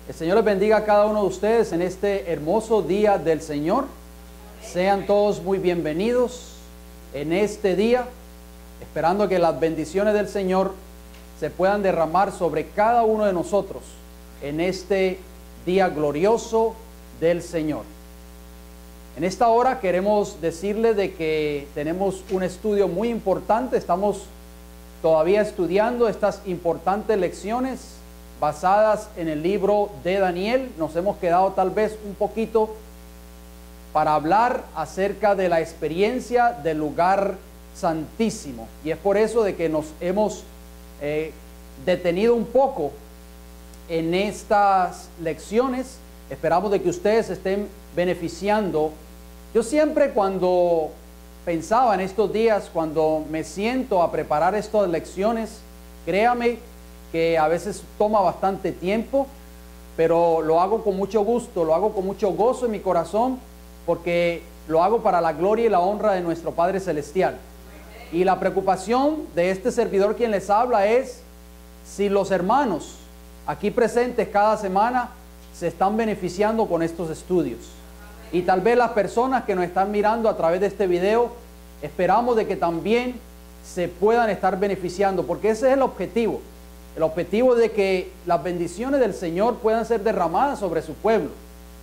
El Señor les bendiga a cada uno de ustedes en este hermoso día del Señor. Sean todos muy bienvenidos en este día, esperando que las bendiciones del Señor se puedan derramar sobre cada uno de nosotros en este día glorioso del Señor. En esta hora queremos decirles de que tenemos un estudio muy importante. Estamos todavía estudiando estas importantes lecciones basadas en el libro de Daniel. Nos hemos quedado tal vez un poquito para hablar acerca de la experiencia del lugar santísimo, y es por eso de que nos hemos detenido un poco en estas lecciones. Esperamos de que ustedes estén beneficiando. Yo siempre, cuando pensaba en estos días, cuando me siento a preparar estas lecciones, créame que a veces toma bastante tiempo, pero lo hago con mucho gusto, lo hago con mucho gozo en mi corazón, porque lo hago para la gloria y la honra de nuestro Padre Celestial. Y la preocupación de este servidor quien les habla es si los hermanos aquí presentes cada semana se están beneficiando con estos estudios. Y tal vez las personas que nos están mirando a través de este video, esperamos de que también se puedan estar beneficiando, porque ese es el objetivo. El objetivo de que las bendiciones del Señor puedan ser derramadas sobre su pueblo,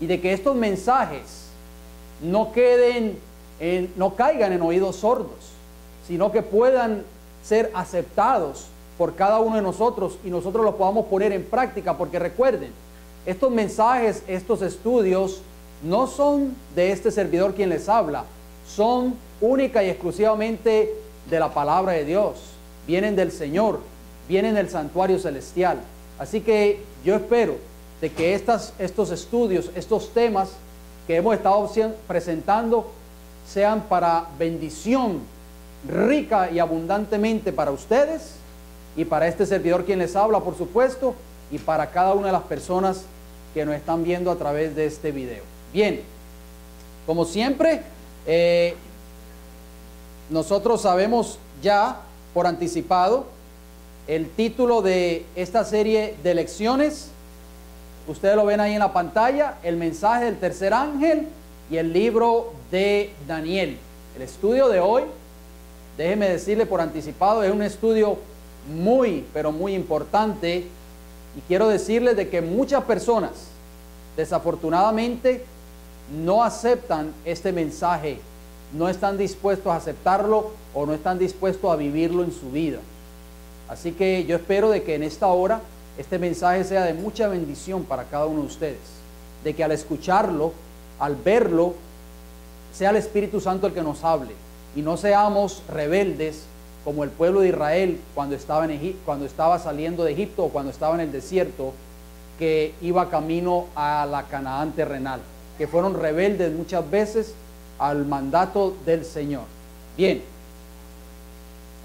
y de que estos mensajes no caigan en oídos sordos, sino que puedan ser aceptados por cada uno de nosotros y nosotros los podamos poner en práctica. Porque recuerden, estos mensajes, estos estudios no son de este servidor quien les habla, son única y exclusivamente de la palabra de Dios, vienen del Señor, vienen del santuario celestial. Así que yo espero de que estos estudios, estos temas que hemos estado presentando, sean para bendición rica y abundantemente para ustedes y para este servidor quien les habla, por supuesto, y para cada una de las personas que nos están viendo a través de este video. Bien, como siempre, nosotros sabemos ya por anticipado el título de esta serie de lecciones. Ustedes lo ven ahí en la pantalla: el mensaje del tercer ángel y el libro de Daniel. El estudio de hoy, déjeme decirle por anticipado, es un estudio muy, pero muy importante. Y quiero decirles de que muchas personas, desafortunadamente, no aceptan este mensaje, no están dispuestos a aceptarlo o no están dispuestos a vivirlo en su vida. Así que yo espero de que en esta hora este mensaje sea de mucha bendición para cada uno de ustedes, de que al escucharlo, al verlo, sea el Espíritu Santo el que nos hable y no seamos rebeldes como el pueblo de Israel cuando estaba saliendo de Egipto, o cuando estaba en el desierto, que iba camino a la Canaán terrenal, que fueron rebeldes muchas veces al mandato del Señor. Bien,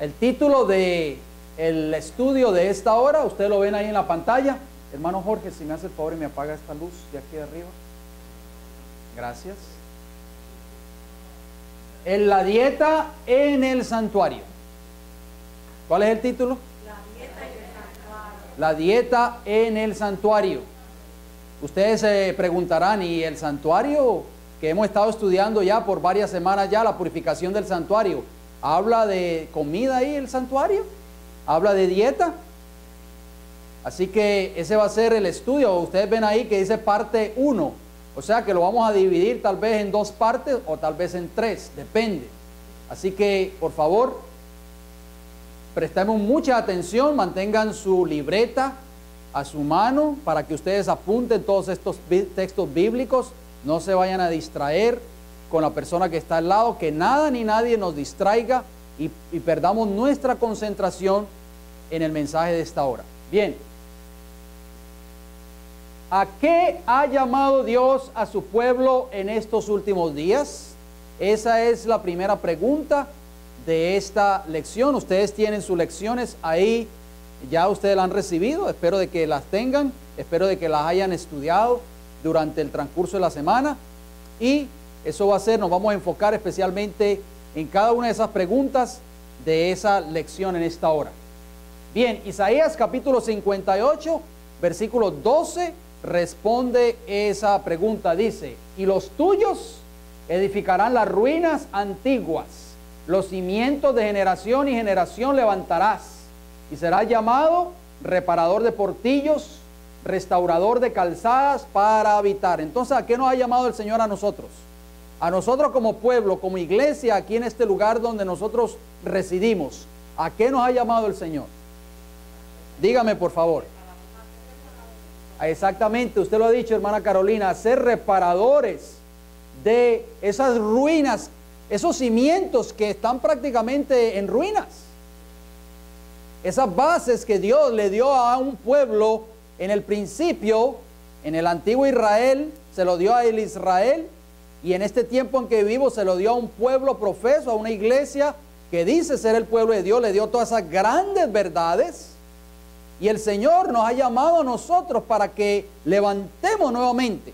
el título de el estudio de esta hora, ustedes lo ven ahí en la pantalla. Hermano Jorge, si me hace el favor y me apaga esta luz de aquí de arriba. Gracias. En la dieta en el santuario. ¿Cuál es el título? La dieta en el santuario. La dieta en el santuario. Ustedes se preguntarán, ¿y el santuario que hemos estado estudiando ya por varias semanas ya, la purificación del santuario, habla de comida ahí el santuario? ¿Habla de dieta? Así que ese va a ser el estudio. Ustedes ven ahí que dice parte 1. O sea que lo vamos a dividir tal vez en 2 partes o tal vez en 3, depende. Así que, por favor, prestemos mucha atención, mantengan su libreta a su mano para que ustedes apunten todos estos textos bíblicos. No se vayan a distraer con la persona que está al lado, que nada ni nadie nos distraiga y perdamos nuestra concentración en el mensaje de esta hora. Bien, ¿a qué ha llamado Dios a su pueblo en estos últimos días? Esa es la primera pregunta de esta lección. Ustedes tienen sus lecciones ahí, ya ustedes las han recibido. Espero de que las tengan, espero de que las hayan estudiado durante el transcurso de la semana, y eso va a ser, nos vamos a enfocar especialmente en cada una de esas preguntas de esa lección en esta hora. Bien, Isaías capítulo 58, versículos 12 responde esa pregunta. Dice, y los tuyos edificarán las ruinas antiguas, los cimientos de generación y generación levantarás, y serás llamado reparador de portillos, restaurador de calzadas para habitar. Entonces, ¿a qué nos ha llamado el Señor a nosotros? A nosotros como pueblo, como iglesia, aquí en este lugar donde nosotros residimos. ¿A qué nos ha llamado el Señor? Dígame, por favor. Exactamente, usted lo ha dicho, hermana Carolina, a ser reparadores de esas ruinas, esos cimientos que están prácticamente en ruinas. Esas bases que Dios le dio a un pueblo en el principio, en el antiguo Israel, se lo dio a el Israel, y en este tiempo en que vivimos se lo dio a un pueblo profeso, a una iglesia que dice ser el pueblo de Dios, le dio todas esas grandes verdades. Y el Señor nos ha llamado a nosotros para que levantemos nuevamente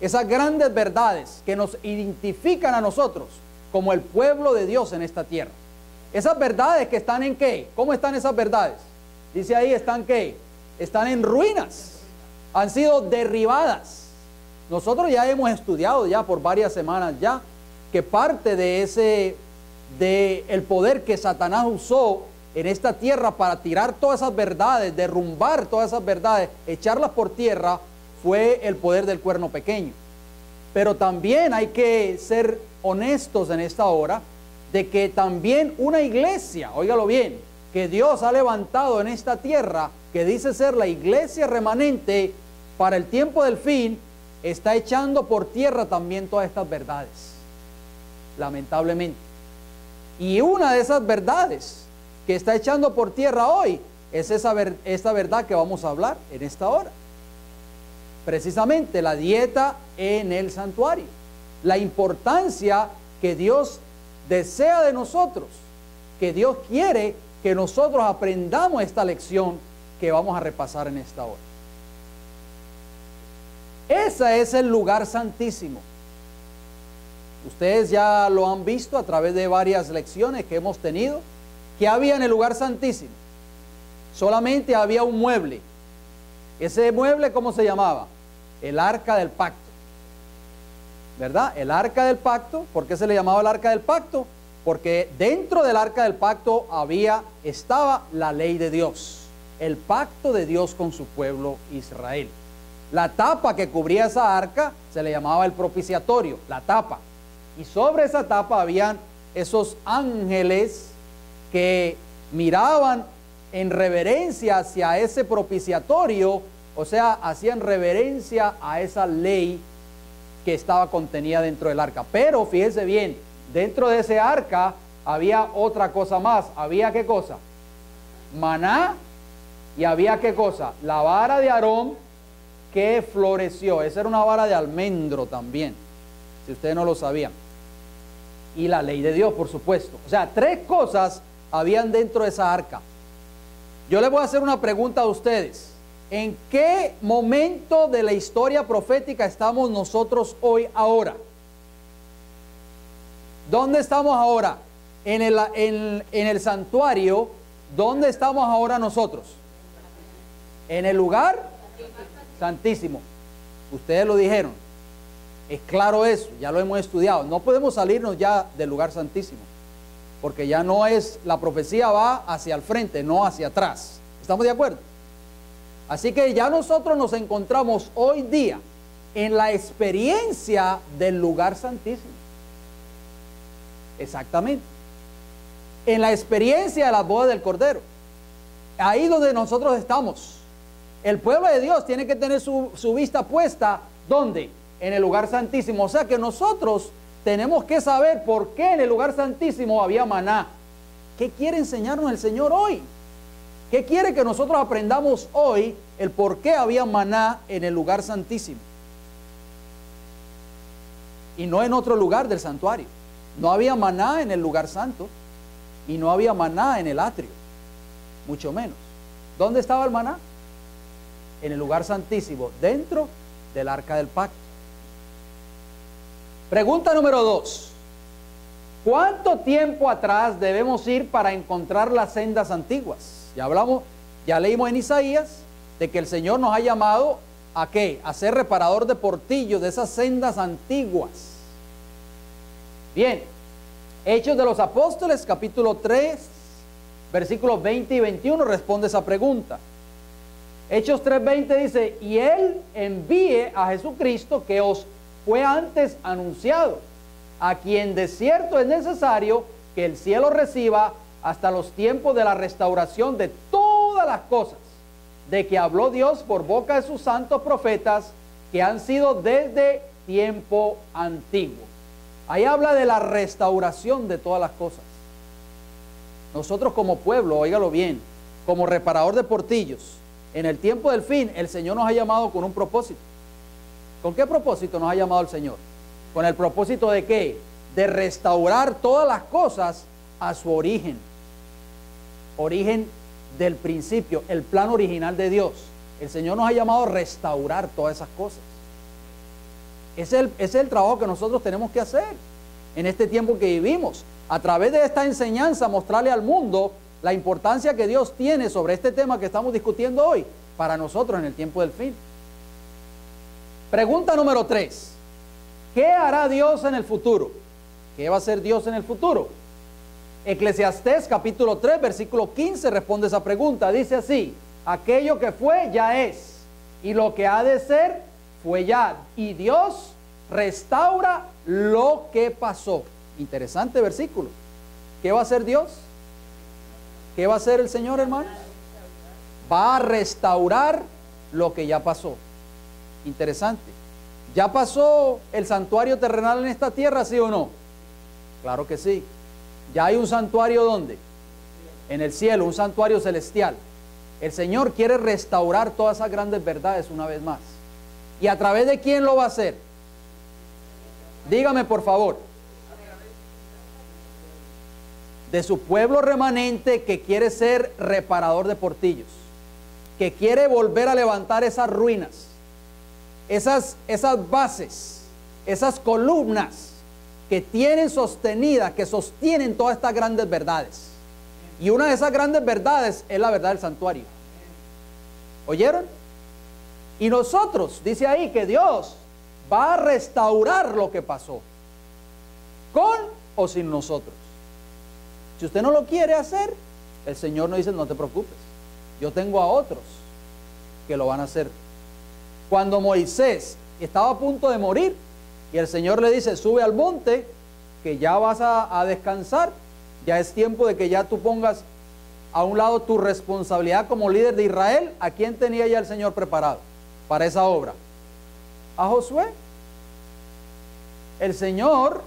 esas grandes verdades que nos identifican a nosotros como el pueblo de Dios en esta tierra. Esas verdades que están en ¿qué? ¿Cómo están esas verdades? Dice ahí, ¿están qué? Están en ruinas, han sido derribadas. Nosotros ya hemos estudiado ya por varias semanas ya que parte de el poder que Satanás usó en esta tierra para tirar todas esas verdades, derrumbar todas esas verdades, echarlas por tierra, fue el poder del cuerno pequeño. Pero también hay que ser honestos en esta hora de que también una iglesia, óigalo bien, que Dios ha levantado en esta tierra, que dice ser la iglesia remanente para el tiempo del fin, está echando por tierra también todas estas verdades, lamentablemente. Y una de esas verdades que está echando por tierra hoy es esta verdad que vamos a hablar en esta hora. Precisamente la dieta en el santuario. La importancia que Dios desea de nosotros, que Dios quiere que nosotros aprendamos esta lección que vamos a repasar en esta hora. Ese es el lugar santísimo. Ustedes ya lo han visto a través de varias lecciones que hemos tenido. ¿Qué había en el lugar santísimo? Solamente había un mueble. Ese mueble, ¿cómo se llamaba? El arca del pacto. ¿Verdad? El arca del pacto. ¿Por qué se le llamaba el arca del pacto? Porque dentro del arca del pacto estaba la ley de Dios. El pacto de Dios con su pueblo Israel. La tapa que cubría esa arca se le llamaba el propiciatorio, la tapa. Y sobre esa tapa habían esos ángeles que miraban en reverencia hacia ese propiciatorio, o sea, hacían reverencia a esa ley que estaba contenida dentro del arca. Pero fíjense bien, dentro de ese arca había otra cosa más. ¿Había qué cosa? Maná. Y había qué cosa? La vara de Aarón que floreció. Esa era una vara de almendro también, si ustedes no lo sabían. Y la ley de Dios, por supuesto. O sea, 3 cosas habían dentro de esa arca. Yo les voy a hacer una pregunta a ustedes. ¿En qué momento de la historia profética estamos nosotros hoy ahora? ¿Dónde estamos ahora? En el santuario. ¿Dónde estamos ahora nosotros? En el lugar santísimo. Ustedes lo dijeron. Es claro eso, ya lo hemos estudiado. No podemos salirnos ya del lugar santísimo, porque ya no es, la profecía va hacia el frente, no hacia atrás. ¿Estamos de acuerdo? Así que ya nosotros nos encontramos hoy día en la experiencia del lugar santísimo. Exactamente. En la experiencia de las bodas del Cordero. Ahí donde nosotros estamos. El pueblo de Dios tiene que tener su vista puesta, ¿dónde? En el lugar santísimo. O sea que nosotros tenemos que saber por qué en el lugar santísimo había maná. ¿Qué quiere enseñarnos el Señor hoy? ¿Qué quiere que nosotros aprendamos hoy? El por qué había maná en el lugar santísimo. Y no en otro lugar del santuario. No había maná en el lugar santo. Y no había maná en el atrio. Mucho menos. ¿Dónde estaba el maná? En el lugar santísimo, dentro del arca del pacto. Pregunta número 2. ¿Cuánto tiempo atrás debemos ir para encontrar las sendas antiguas? Ya leímos en Isaías de que el Señor nos ha llamado ¿a qué? A ser reparador de portillos, de esas sendas antiguas. Bien, Hechos de los Apóstoles, capítulo 3, versículos 20 y 21, responde esa pregunta. Hechos 3:20 dice, y Él envíe a Jesucristo que os fue antes anunciado, a quien de cierto es necesario que el cielo reciba hasta los tiempos de la restauración de todas las cosas, de que habló Dios por boca de sus santos profetas, que han sido desde tiempo antiguo. Ahí habla de la restauración de todas las cosas. Nosotros como pueblo, óigalo bien, como reparador de portillos, en el tiempo del fin, el Señor nos ha llamado con un propósito. ¿Con qué propósito nos ha llamado el Señor? ¿Con el propósito de qué? De restaurar todas las cosas a su origen. Origen del principio, el plan original de Dios. El Señor nos ha llamado a restaurar todas esas cosas. Ese es el trabajo que nosotros tenemos que hacer en este tiempo que vivimos. A través de esta enseñanza, mostrarle al mundo la importancia que Dios tiene sobre este tema que estamos discutiendo hoy para nosotros en el tiempo del fin. Pregunta número 3. ¿Qué hará Dios en el futuro? ¿Qué va a hacer Dios en el futuro? Eclesiastés capítulo 3, versículo 15 responde esa pregunta. Dice así, aquello que fue ya es, y lo que ha de ser fue ya, y Dios restaura lo que pasó. Interesante versículo. ¿Qué va a hacer Dios? ¿Qué va a hacer el Señor, hermanos? Va a restaurar lo que ya pasó. Interesante. ¿Ya pasó el santuario terrenal en esta tierra, sí o no? Claro que sí. ¿Ya hay un santuario dónde? En el cielo, un santuario celestial. El Señor quiere restaurar todas esas grandes verdades una vez más. ¿Y a través de quién lo va a hacer? Dígame por favor. De su pueblo remanente que quiere ser reparador de portillos, que quiere volver a levantar esas ruinas, esas bases, esas columnas que tienen sostenidas, que sostienen todas estas grandes verdades. Y una de esas grandes verdades es la verdad del santuario. ¿Oyeron? Y nosotros, dice ahí que Dios va a restaurar lo que pasó, con o sin nosotros. Si usted no lo quiere hacer, el Señor nos dice, no te preocupes, yo tengo a otros que lo van a hacer. Cuando Moisés estaba a punto de morir y el Señor le dice, sube al monte, que ya vas a descansar, ya es tiempo de que ya tú pongas a un lado tu responsabilidad como líder de Israel. ¿A quién tenía ya el Señor preparado para esa obra? A Josué. El Señor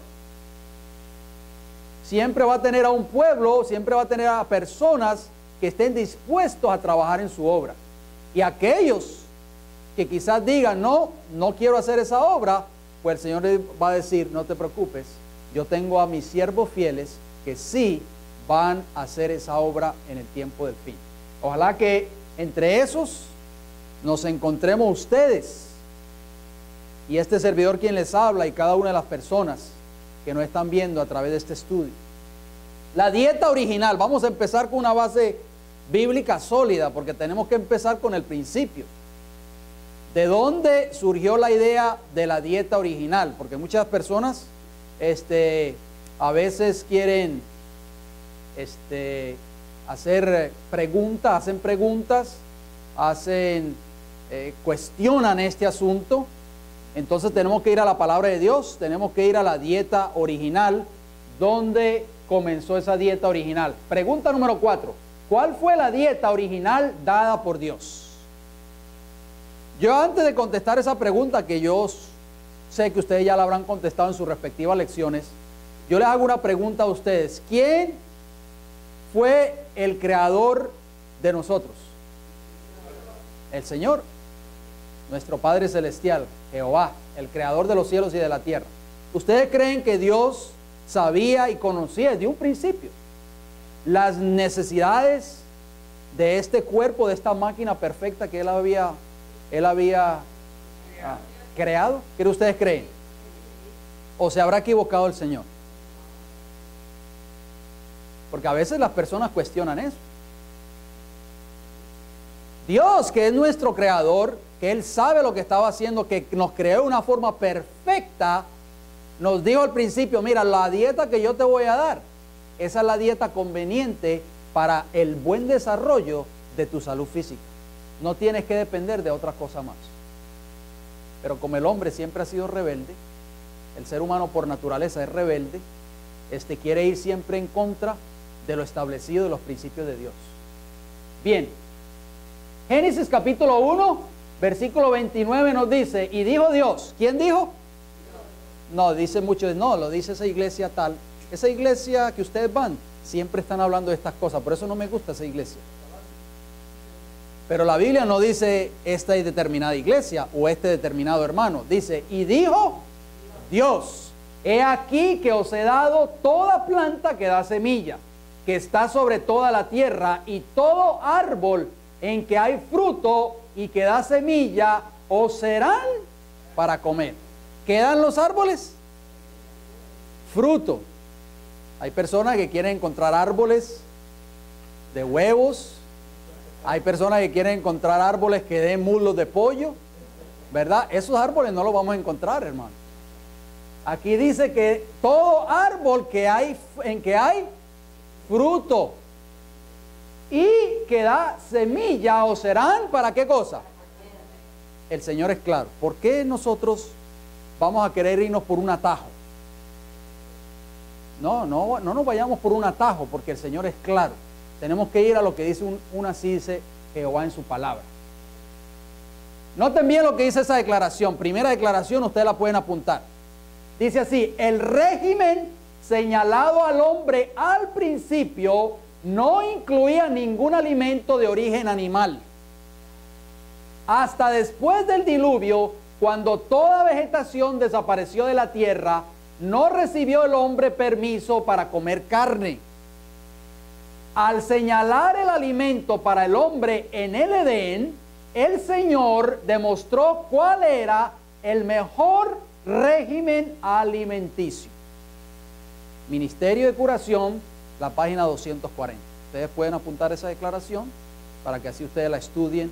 siempre va a tener a un pueblo, siempre va a tener a personas que estén dispuestos a trabajar en su obra. Y aquellos que quizás digan, no quiero hacer esa obra, pues el Señor les va a decir, no te preocupes, yo tengo a mis siervos fieles que sí van a hacer esa obra en el tiempo del fin. Ojalá que entre esos nos encontremos ustedes y este servidor quien les habla y cada una de las personas que nos están viendo a través de este estudio. La dieta original, vamos a empezar con una base bíblica sólida, porque tenemos que empezar con el principio. ¿De dónde surgió la idea de la dieta original? Porque muchas personas a veces quieren hacer preguntas, cuestionan este asunto. Entonces tenemos que ir a la palabra de Dios, tenemos que ir a la dieta original. ¿Dónde comenzó esa dieta original? Pregunta número 4. ¿Cuál fue la dieta original dada por Dios? Yo antes de contestar esa pregunta, que yo sé que ustedes ya la habrán contestado en sus respectivas lecciones, yo les hago una pregunta a ustedes. ¿Quién fue el creador de nosotros? El Señor, nuestro Padre Celestial, Jehová, el creador de los cielos y de la tierra. ¿Ustedes creen que Dios sabía y conocía desde un principio las necesidades de este cuerpo, de esta máquina perfecta que Él había creado? ¿Qué ustedes creen? ¿O se habrá equivocado el Señor? Porque a veces las personas cuestionan eso. Dios, que es nuestro creador, que Él sabe lo que estaba haciendo, que nos creó de una forma perfecta, nos dijo al principio, mira, la dieta que yo te voy a dar, esa es la dieta conveniente para el buen desarrollo de tu salud física. No tienes que depender de otra cosa más. Pero como el hombre siempre ha sido rebelde, el ser humano por naturaleza es rebelde, quiere ir siempre en contra de lo establecido de los principios de Dios. Bien, Génesis capítulo 1, versículo 29 nos dice, y dijo Dios, ¿quién dijo? No, dice muchos, no, lo dice esa iglesia tal. Esa iglesia que ustedes van, siempre están hablando de estas cosas, por eso no me gusta esa iglesia. Pero la Biblia no dice esta determinada iglesia o este determinado hermano. Dice, y dijo Dios, he aquí que os he dado toda planta que da semilla, que está sobre toda la tierra, y todo árbol en que hay fruto y que da semilla, os serán para comer. ¿Qué dan los árboles? Fruto. Hay personas que quieren encontrar árboles de huevos. Hay personas que quieren encontrar árboles que den muslos de pollo, ¿verdad? Esos árboles no los vamos a encontrar, hermano. Aquí dice que todo árbol en que hay fruto y que da semilla, o serán, ¿para qué cosa? El Señor es claro. ¿Por qué nosotros vamos a querer irnos por un atajo? No nos vayamos por un atajo, porque el Señor es claro. Tenemos que ir a lo que dice así dice Jehová en su palabra. Noten bien lo que dice esa declaración. Primera declaración, ustedes la pueden apuntar. Dice así, el régimen señalado al hombre al principio no incluía ningún alimento de origen animal. Hasta después del diluvio, cuando toda vegetación desapareció de la tierra, no recibió el hombre permiso para comer carne. Al señalar el alimento para el hombre en el Edén, el Señor demostró cuál era el mejor régimen alimenticio. Ministerio de Curación, la página 240. Ustedes pueden apuntar esa declaración para que así ustedes la estudien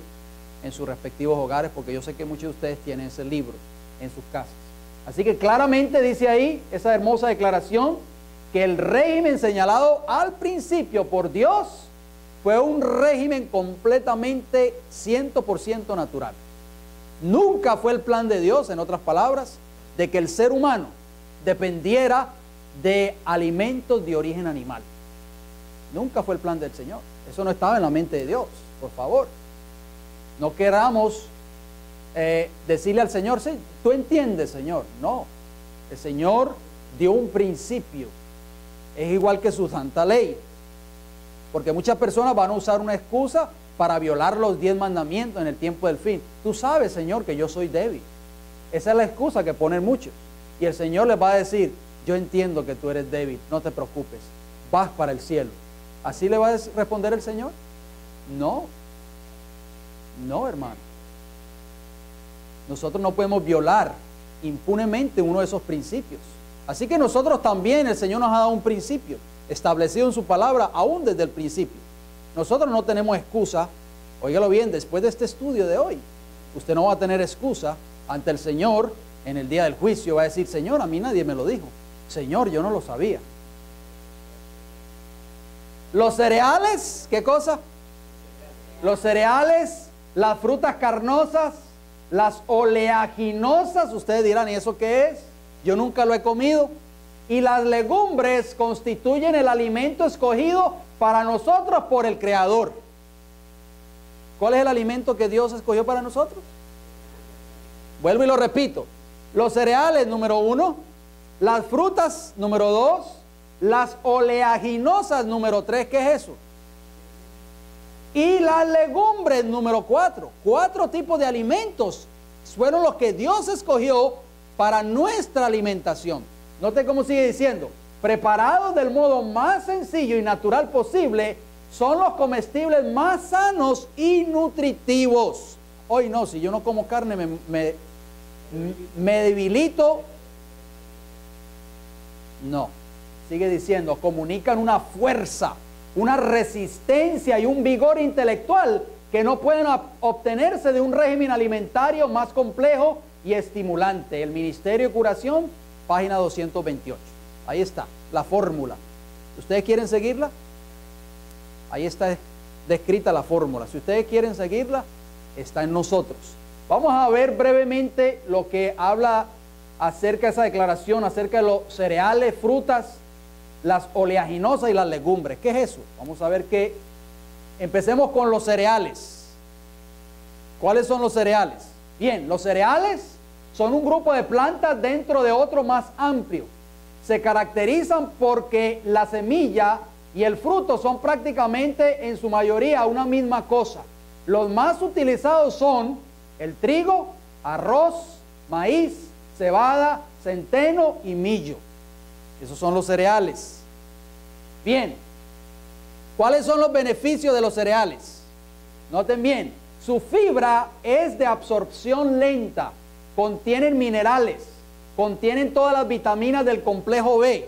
en sus respectivos hogares, porque yo sé que muchos de ustedes tienen ese libro en sus casas. Así que claramente dice ahí esa hermosa declaración que el régimen señalado al principio por Dios fue un régimen completamente 100% natural. Nunca fue el plan de Dios, en otras palabras, de que el ser humano dependiera de alimentos de origen animal. Nunca fue el plan del Señor. Eso no estaba en la mente de Dios, por favor. No queramos decirle al Señor, sí, tú entiendes, Señor. No, el Señor dio un principio. Es igual que su santa ley. Porque muchas personas van a usar una excusa para violar los 10 mandamientos en el tiempo del fin. Tú sabes, Señor, que yo soy débil. Esa es la excusa que ponen muchos. Y el Señor les va a decir, yo entiendo que tú eres débil, no te preocupes, vas para el cielo. ¿Así le va a responder el Señor? No. No, hermano. Nosotros no podemos violar impunemente uno de esos principios. Así que nosotros también, el Señor nos ha dado un principio establecido en su palabra aún desde el principio. Nosotros no tenemos excusa. Óigalo bien, después de este estudio de hoy, usted no va a tener excusa ante el Señor en el día del juicio. Va a decir, Señor, a mí nadie me lo dijo. Señor, yo no lo sabía. Los cereales, ¿qué cosa? Los cereales, las frutas carnosas, las oleaginosas, ustedes dirán, ¿y eso qué es? Yo nunca lo he comido. Y las legumbres constituyen el alimento escogido para nosotros por el Creador. ¿Cuál es el alimento que Dios escogió para nosotros? Vuelvo y lo repito. Los cereales, número 1. Las frutas, número 2. Las oleaginosas, número 3. ¿Qué es eso? Y las legumbres, número 4. 4 tipos de alimentos fueron los que Dios escogió para nuestra alimentación. Note cómo sigue diciendo, preparados del modo más sencillo y natural posible, son los comestibles más sanos y nutritivos. Hoy no, si yo no como carne me debilito. No, sigue diciendo, comunican una fuerza, una resistencia y un vigor intelectual que no pueden obtenerse de un régimen alimentario más complejo y estimulante. El Ministerio de Curación, página 228. Ahí está, la fórmula. ¿Ustedes quieren seguirla? Ahí está descrita la fórmula. Si ustedes quieren seguirla, está en nosotros. Vamos a ver brevemente lo que habla acerca de esa declaración, acerca de los cereales, frutas, las oleaginosas y las legumbres. ¿Qué es eso? Vamos a ver que empecemos con los cereales. ¿Cuáles son los cereales? Bien, los cereales son un grupo de plantas dentro de otro más amplio. Se caracterizan porque la semilla y el fruto son prácticamente en su mayoría una misma cosa. Los más utilizados son el trigo, arroz, maíz, cebada, centeno y millo. Esos son los cereales. Bien, ¿cuáles son los beneficios de los cereales? Noten bien, su fibra es de absorción lenta, contienen minerales, contienen todas las vitaminas del complejo B,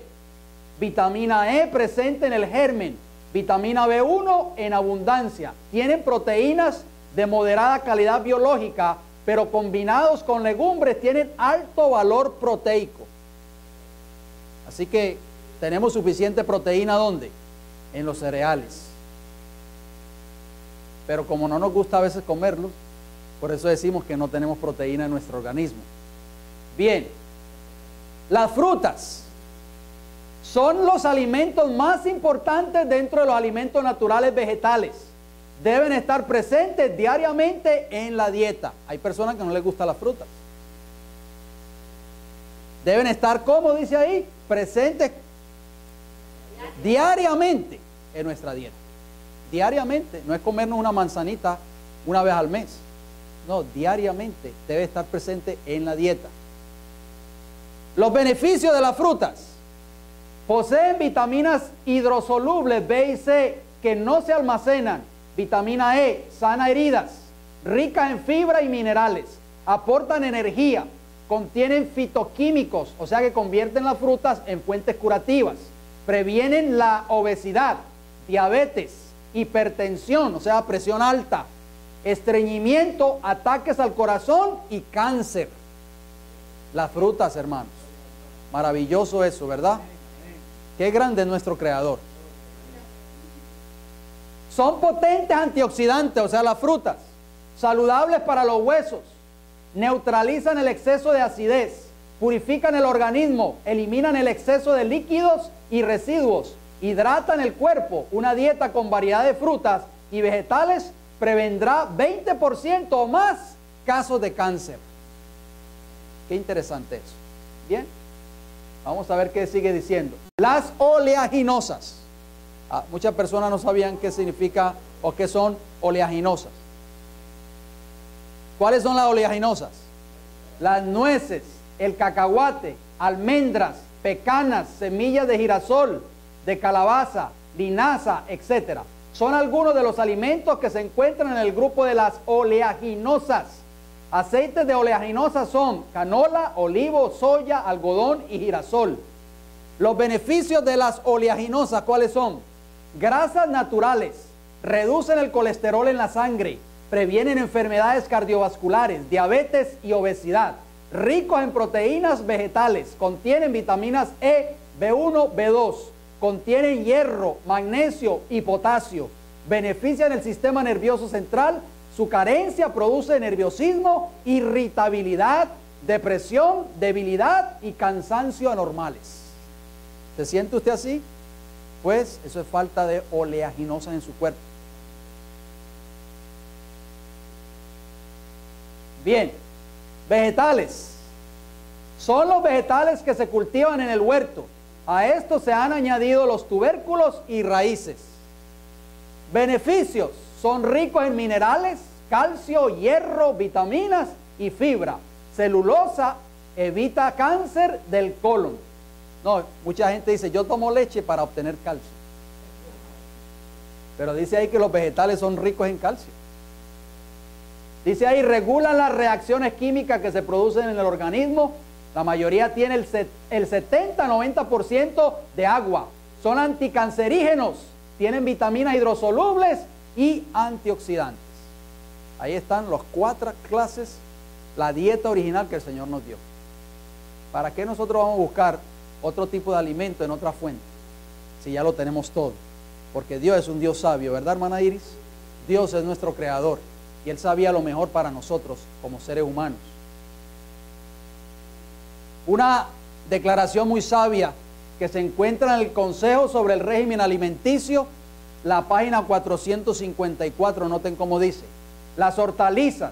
vitamina E presente en el germen, vitamina B1 en abundancia, tienen proteínas de moderada calidad biológica, pero combinados con legumbres tienen alto valor proteico. Así que tenemos suficiente proteína, ¿dónde? En los cereales. Pero como no nos gusta a veces comerlos, por eso decimos que no tenemos proteína en nuestro organismo. Bien, las frutas son los alimentos más importantes dentro de los alimentos naturales vegetales. Deben estar presentes diariamente en la dieta. Hay personas que no les gustan las frutas. Deben estar, como dice ahí, presentes diariamente en nuestra dieta. Diariamente, no es comernos una manzanita una vez al mes. No, diariamente debe estar presente en la dieta. Los beneficios de las frutas: poseen vitaminas hidrosolubles B y C que no se almacenan. Vitamina E, sana heridas, ricas en fibra y minerales, aportan energía, contienen fitoquímicos, o sea que convierten las frutas en fuentes curativas, previenen la obesidad, diabetes, hipertensión, o sea presión alta, estreñimiento, ataques al corazón y cáncer. Las frutas, hermanos, maravilloso eso, ¿verdad? Qué grande es nuestro Creador. Son potentes antioxidantes, o sea, las frutas, saludables para los huesos, neutralizan el exceso de acidez, purifican el organismo, eliminan el exceso de líquidos y residuos, hidratan el cuerpo. Una dieta con variedad de frutas y vegetales prevendrá 20% o más casos de cáncer. Qué interesante eso. Bien, vamos a ver qué sigue diciendo. Las oleaginosas. Muchas personas no sabían qué significa o qué son oleaginosas. ¿Cuáles son las oleaginosas? Las nueces, el cacahuate, almendras, pecanas, semillas de girasol, de calabaza, linaza, etc. Son algunos de los alimentos que se encuentran en el grupo de las oleaginosas. Aceites de oleaginosas son canola, olivo, soya, algodón y girasol. Los beneficios de las oleaginosas, ¿cuáles son? Grasas naturales, reducen el colesterol en la sangre, previenen enfermedades cardiovasculares, diabetes y obesidad, ricos en proteínas vegetales, contienen vitaminas E, B1, B2, contienen hierro, magnesio y potasio, benefician el sistema nervioso central, su carencia produce nerviosismo, irritabilidad, depresión, debilidad y cansancio anormales. ¿Se siente usted así? Pues eso es falta de oleaginosas en su cuerpo. Bien, vegetales. Son los vegetales que se cultivan en el huerto. A esto se han añadido los tubérculos y raíces. Beneficios: son ricos en minerales, calcio, hierro, vitaminas y fibra. Celulosa, evita cáncer del colon. No, mucha gente dice, yo tomo leche para obtener calcio. Pero dice ahí que los vegetales son ricos en calcio. Dice ahí, regulan las reacciones químicas que se producen en el organismo. La mayoría tiene el 70-90% de agua. Son anticancerígenos, tienen vitaminas hidrosolubles y antioxidantes. Ahí están las 4 clases, la dieta original que el Señor nos dio. ¿Para qué nosotros vamos a buscar otro tipo de alimento en otra fuente? Si ya lo tenemos todo. Porque Dios es un Dios sabio, ¿verdad, hermana Iris? Dios es nuestro creador y Él sabía lo mejor para nosotros como seres humanos. Una declaración muy sabia que se encuentra en el Consejo sobre el régimen alimenticio, la página 454, noten cómo dice: las hortalizas,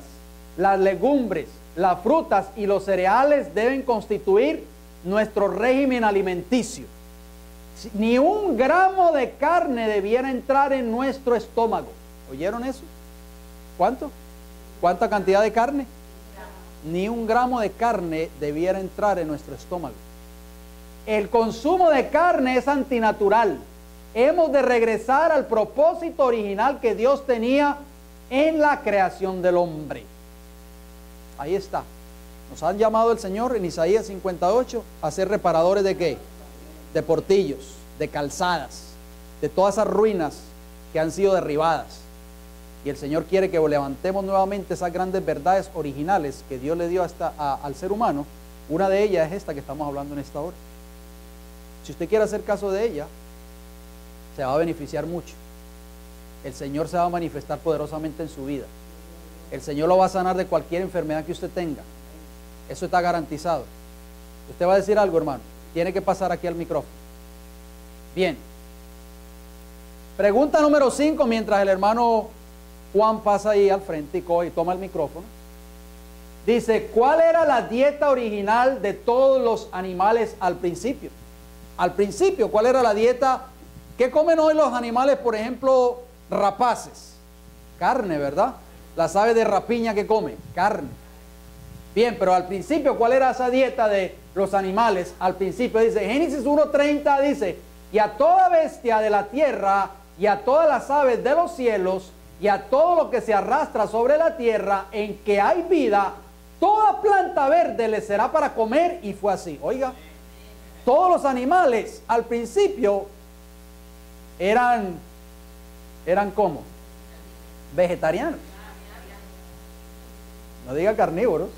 las legumbres, las frutas y los cereales deben constituir nuestro régimen alimenticio. Ni 1 gramo de carne debiera entrar en nuestro estómago. ¿Oyeron eso? ¿Cuánto? ¿Cuánta cantidad de carne? Ni 1 gramo de carne debiera entrar en nuestro estómago. El consumo de carne es antinatural. Hemos de regresar al propósito original que Dios tenía en la creación del hombre. Ahí está. Nos han llamado el Señor en Isaías 58 a ser reparadores ¿de qué? De portillos, de calzadas, de todas esas ruinas que han sido derribadas. Y el Señor quiere que levantemos nuevamente esas grandes verdades originales que Dios le dio al ser humano. Una de ellas es esta que estamos hablando en esta hora. Si usted quiere hacer caso de ella, se va a beneficiar mucho. El Señor se va a manifestar poderosamente en su vida. El Señor lo va a sanar de cualquier enfermedad que usted tenga. Eso está garantizado. Usted va a decir algo, hermano. Tiene que pasar aquí al micrófono. Bien. Pregunta número 5, mientras el hermano Juan pasa ahí al frente y toma el micrófono. Dice: ¿cuál era la dieta original de todos los animales al principio? Al principio, ¿cuál era la dieta? ¿Qué comen hoy los animales, por ejemplo, rapaces? Carne, ¿verdad? Las aves de rapiña que comen, carne. Bien, pero al principio, ¿cuál era esa dieta de los animales? Al principio dice, Génesis 1:30 dice: y a toda bestia de la tierra, y a todas las aves de los cielos, y a todo lo que se arrastra sobre la tierra, en que hay vida, toda planta verde le será para comer. Y fue así. Oiga, todos los animales al principio eran ¿cómo? Vegetarianos. No diga carnívoros.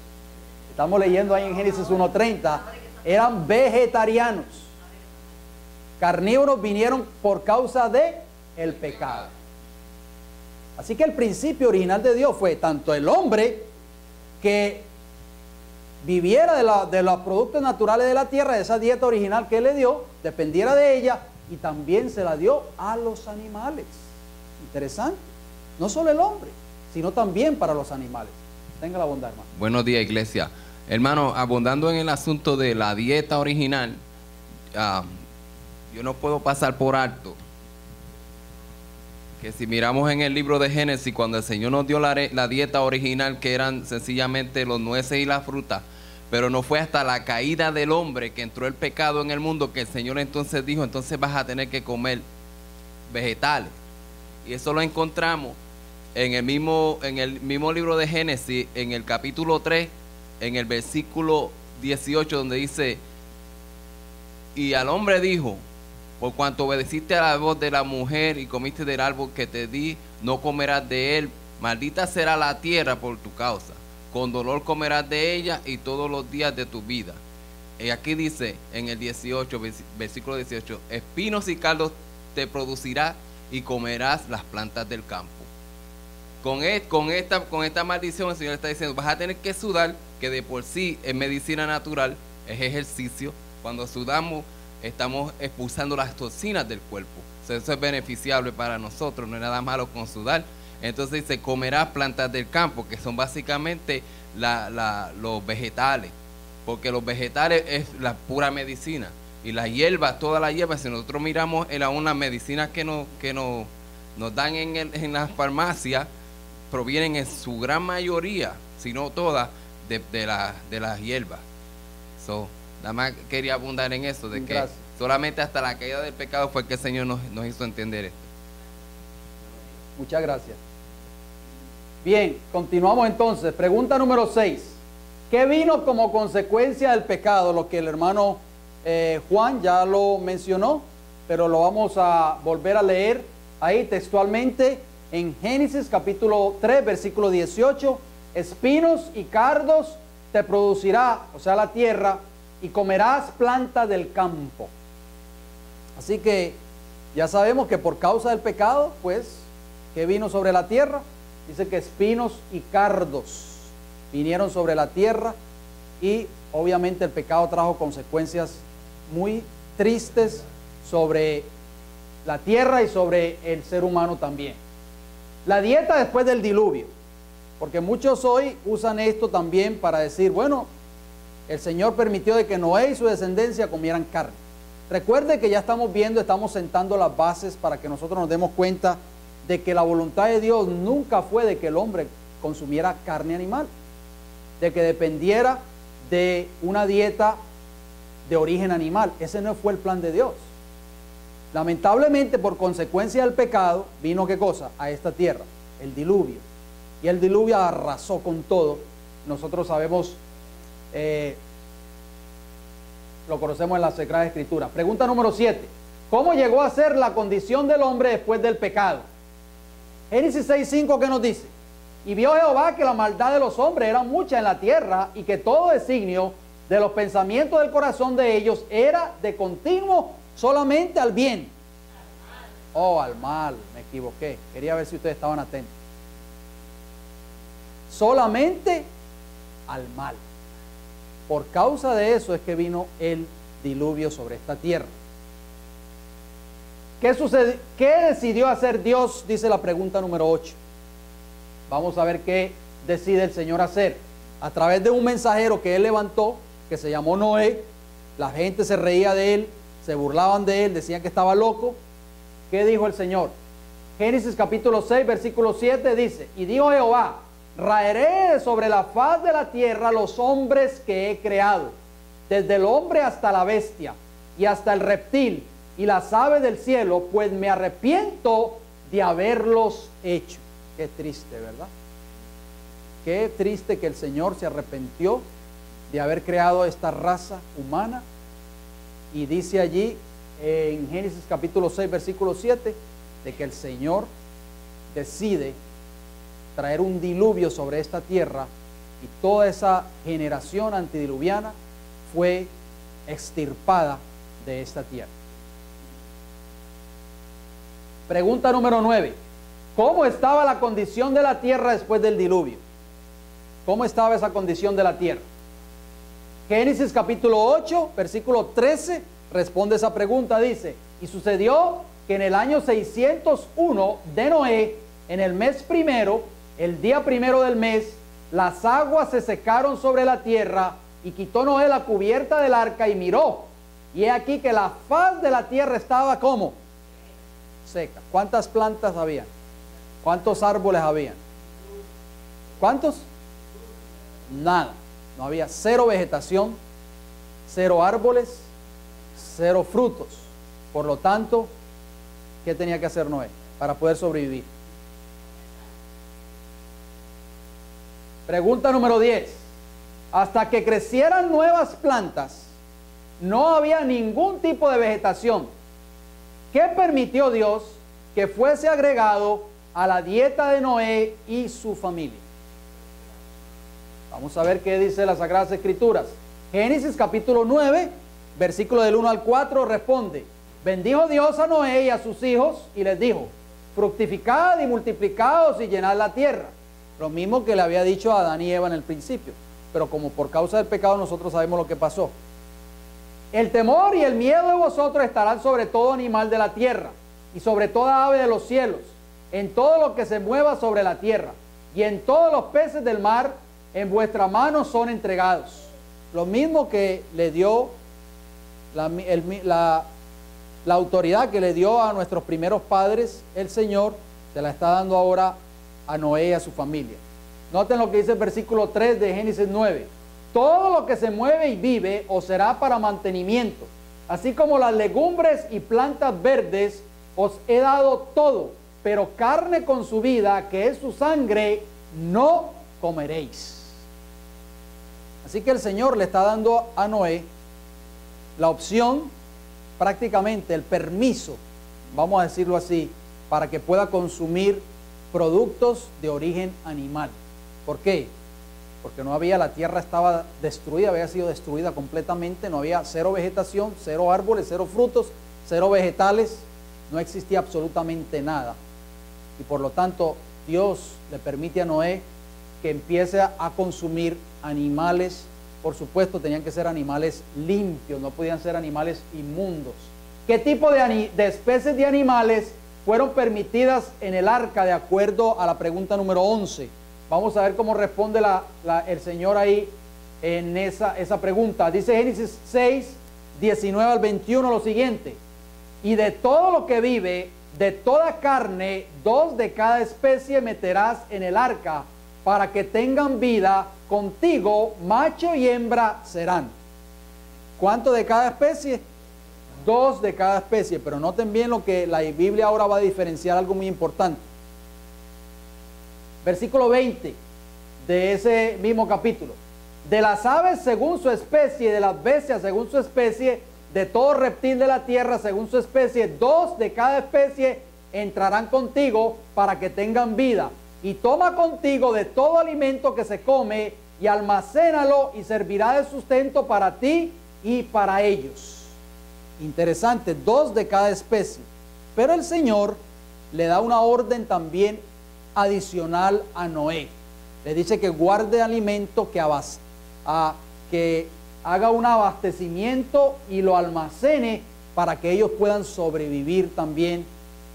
Estamos leyendo ahí en Génesis 1:30. Eran vegetarianos. Carnívoros vinieron por causa de el pecado. Así que el principio original de Dios fue tanto el hombre que viviera de los productos naturales de la tierra, de esa dieta original que Él le dio, dependiera de ella, y también se la dio a los animales. Interesante. No solo el hombre, sino también para los animales. Tenga la bondad, hermano. Buenos días, iglesia. Hermano, abundando en el asunto de la dieta original, yo no puedo pasar por alto que si miramos en el libro de Génesis, cuando el Señor nos dio la dieta original, que eran sencillamente los nueces y la fruta, pero no fue hasta la caída del hombre que entró el pecado en el mundo que el Señor entonces dijo: entonces vas a tener que comer vegetales. Y eso lo encontramos en el mismo libro de Génesis, en el capítulo 3, en el versículo 18, donde dice: y al hombre dijo: por cuanto obedeciste a la voz de la mujer y comiste del árbol que te di, no comerás de él. Maldita será la tierra por tu causa. Con dolor comerás de ella y todos los días de tu vida. Y aquí dice en el 18, versículo 18: espinos y cardos te producirá y comerás las plantas del campo. Con esta maldición el Señor está diciendo: vas a tener que sudar, que de por sí es medicina natural, es ejercicio. Cuando sudamos estamos expulsando las toxinas del cuerpo. Eso es beneficiable para nosotros, no es nada malo con sudar. Entonces dice: comerás plantas del campo, que son básicamente los vegetales, porque los vegetales es la pura medicina. Y las hierbas, todas las hierbas, si nosotros miramos en una medicina que nos dan en las farmacias, provienen en su gran mayoría, si no todas, de las hierbas. Nada más quería abundar en eso, de que gracias. Solamente hasta la caída del pecado fue que el Señor nos hizo entender esto. Muchas gracias. Bien, continuamos entonces. Pregunta número 6. ¿Qué vino como consecuencia del pecado? Lo que el hermano Juan ya lo mencionó, pero lo vamos a volver a leer ahí textualmente. en Génesis capítulo 3, versículo 18, espinos y cardos te producirá, o sea, la tierra, y comerás plantas del campo. Así que ya sabemos que por causa del pecado, pues, que vino sobre la tierra, dice que espinos y cardos vinieron sobre la tierra, y obviamente el pecado trajo consecuencias muy tristes sobre la tierra y sobre el ser humano también. La dieta después del diluvio, porque muchos hoy usan esto también para decir, bueno, el Señor permitió de que Noé y su descendencia comieran carne. Recuerde que ya estamos viendo, estamos sentando las bases para que nosotros nos demos cuenta de que la voluntad de Dios nunca fue de que el hombre consumiera carne animal, de que dependiera de una dieta de origen animal. Ese no fue el plan de Dios. Lamentablemente, por consecuencia del pecado, vino ¿qué cosa? A esta tierra, el diluvio. Y el diluvio arrasó con todo. Nosotros sabemos, lo conocemos en la Sagrada Escritura. Pregunta número 7. ¿Cómo llegó a ser la condición del hombre después del pecado? Génesis 6:5, ¿qué nos dice? Y vio Jehová que la maldad de los hombres era mucha en la tierra, y que todo designio de los pensamientos del corazón de ellos era de continuo solamente al bien. Oh, al mal, me equivoqué. Quería ver si ustedes estaban atentos. Solamente al mal. Por causa de eso es que vino el diluvio sobre esta tierra. ¿Qué sucedió? ¿Qué decidió hacer Dios? Dice la pregunta número 8. Vamos a ver qué decide el Señor hacer. A través de un mensajero que él levantó, que se llamó Noé, la gente se reía de él, se burlaban de él, decían que estaba loco. ¿Qué dijo el Señor? Génesis capítulo 6, versículo 7 dice, y dijo Jehová, raeré sobre la faz de la tierra los hombres que he creado, desde el hombre hasta la bestia, y hasta el reptil, y las aves del cielo, pues me arrepiento de haberlos hecho. Qué triste, ¿verdad? Qué triste que el Señor se arrepintió de haber creado esta raza humana. Y dice allí en Génesis capítulo 6, versículo 7, de que el Señor decide traer un diluvio sobre esta tierra, y toda esa generación antediluviana fue extirpada de esta tierra. Pregunta número 9. ¿Cómo estaba la condición de la tierra después del diluvio? ¿Cómo estaba esa condición de la tierra? Génesis capítulo 8, versículo 13, responde esa pregunta, dice, y sucedió que en el año 601 de Noé, en el mes primero, el día primero del mes, las aguas se secaron sobre la tierra, y quitó Noé la cubierta del arca y miró, y he aquí que la faz de la tierra estaba ¿cómo? Seca. ¿Cuántas plantas había? ¿Cuántos árboles había? ¿Cuántos? Nada. No había, cero vegetación, cero árboles, cero frutos. Por lo tanto, ¿qué tenía que hacer Noé para poder sobrevivir? Pregunta número 10. Hasta que crecieran nuevas plantas, no había ningún tipo de vegetación. ¿Qué permitió Dios que fuese agregado a la dieta de Noé y su familia? Vamos a ver qué dice las Sagradas Escrituras. Génesis capítulo 9, versículo del 1 al 4 responde, bendijo Dios a Noé y a sus hijos y les dijo, fructificad y multiplicaos y llenad la tierra. Lo mismo que le había dicho a Adán y Eva en el principio, pero como por causa del pecado nosotros sabemos lo que pasó. El temor y el miedo de vosotros estarán sobre todo animal de la tierra y sobre toda ave de los cielos, en todo lo que se mueva sobre la tierra, y en todos los peces del mar en vuestra mano son entregados. Lo mismo que le dio la autoridad que le dio a nuestros primeros padres, el Señor se la está dando ahora a Noé y a su familia. Noten lo que dice el versículo 3 de Génesis 9. Todo lo que se mueve y vive os será para mantenimiento, así como las legumbres y plantas verdes os he dado todo, pero carne con su vida, que es su sangre, no comeréis. Así que el Señor le está dando a Noé la opción, prácticamente el permiso, vamos a decirlo así, para que pueda consumir productos de origen animal. ¿Por qué? Porque no había, la tierra estaba destruida, había sido destruida completamente, no había cero vegetación, cero árboles, cero frutos, cero vegetales, no existía absolutamente nada. Y por lo tanto, Dios le permite a Noé que empiece a consumir animales. Por supuesto, tenían que ser animales limpios, no podían ser animales inmundos. ¿Qué tipo de especies de animales fueron permitidas en el arca de acuerdo a la pregunta número 11? Vamos a ver cómo responde el Señor ahí en esa pregunta. Dice Génesis 6, 19 al 21 lo siguiente: y de todo lo que vive, de toda carne, 2 de cada especie meterás en el arca, para que tengan vida contigo, macho y hembra serán. ¿Cuánto de cada especie? 2 de cada especie. Pero noten bien lo que la Biblia ahora va a diferenciar, algo muy importante. Versículo 20 de ese mismo capítulo: de las aves según su especie, de las bestias según su especie, de todo reptil de la tierra según su especie, 2 de cada especie entrarán contigo para que tengan vida. Y toma contigo de todo alimento que se come y almacénalo, y servirá de sustento para ti y para ellos. Interesante, 2 de cada especie. Pero el Señor le da una orden también adicional a Noé. Le dice que guarde alimento, que haga un abastecimiento y lo almacene para que ellos puedan sobrevivir también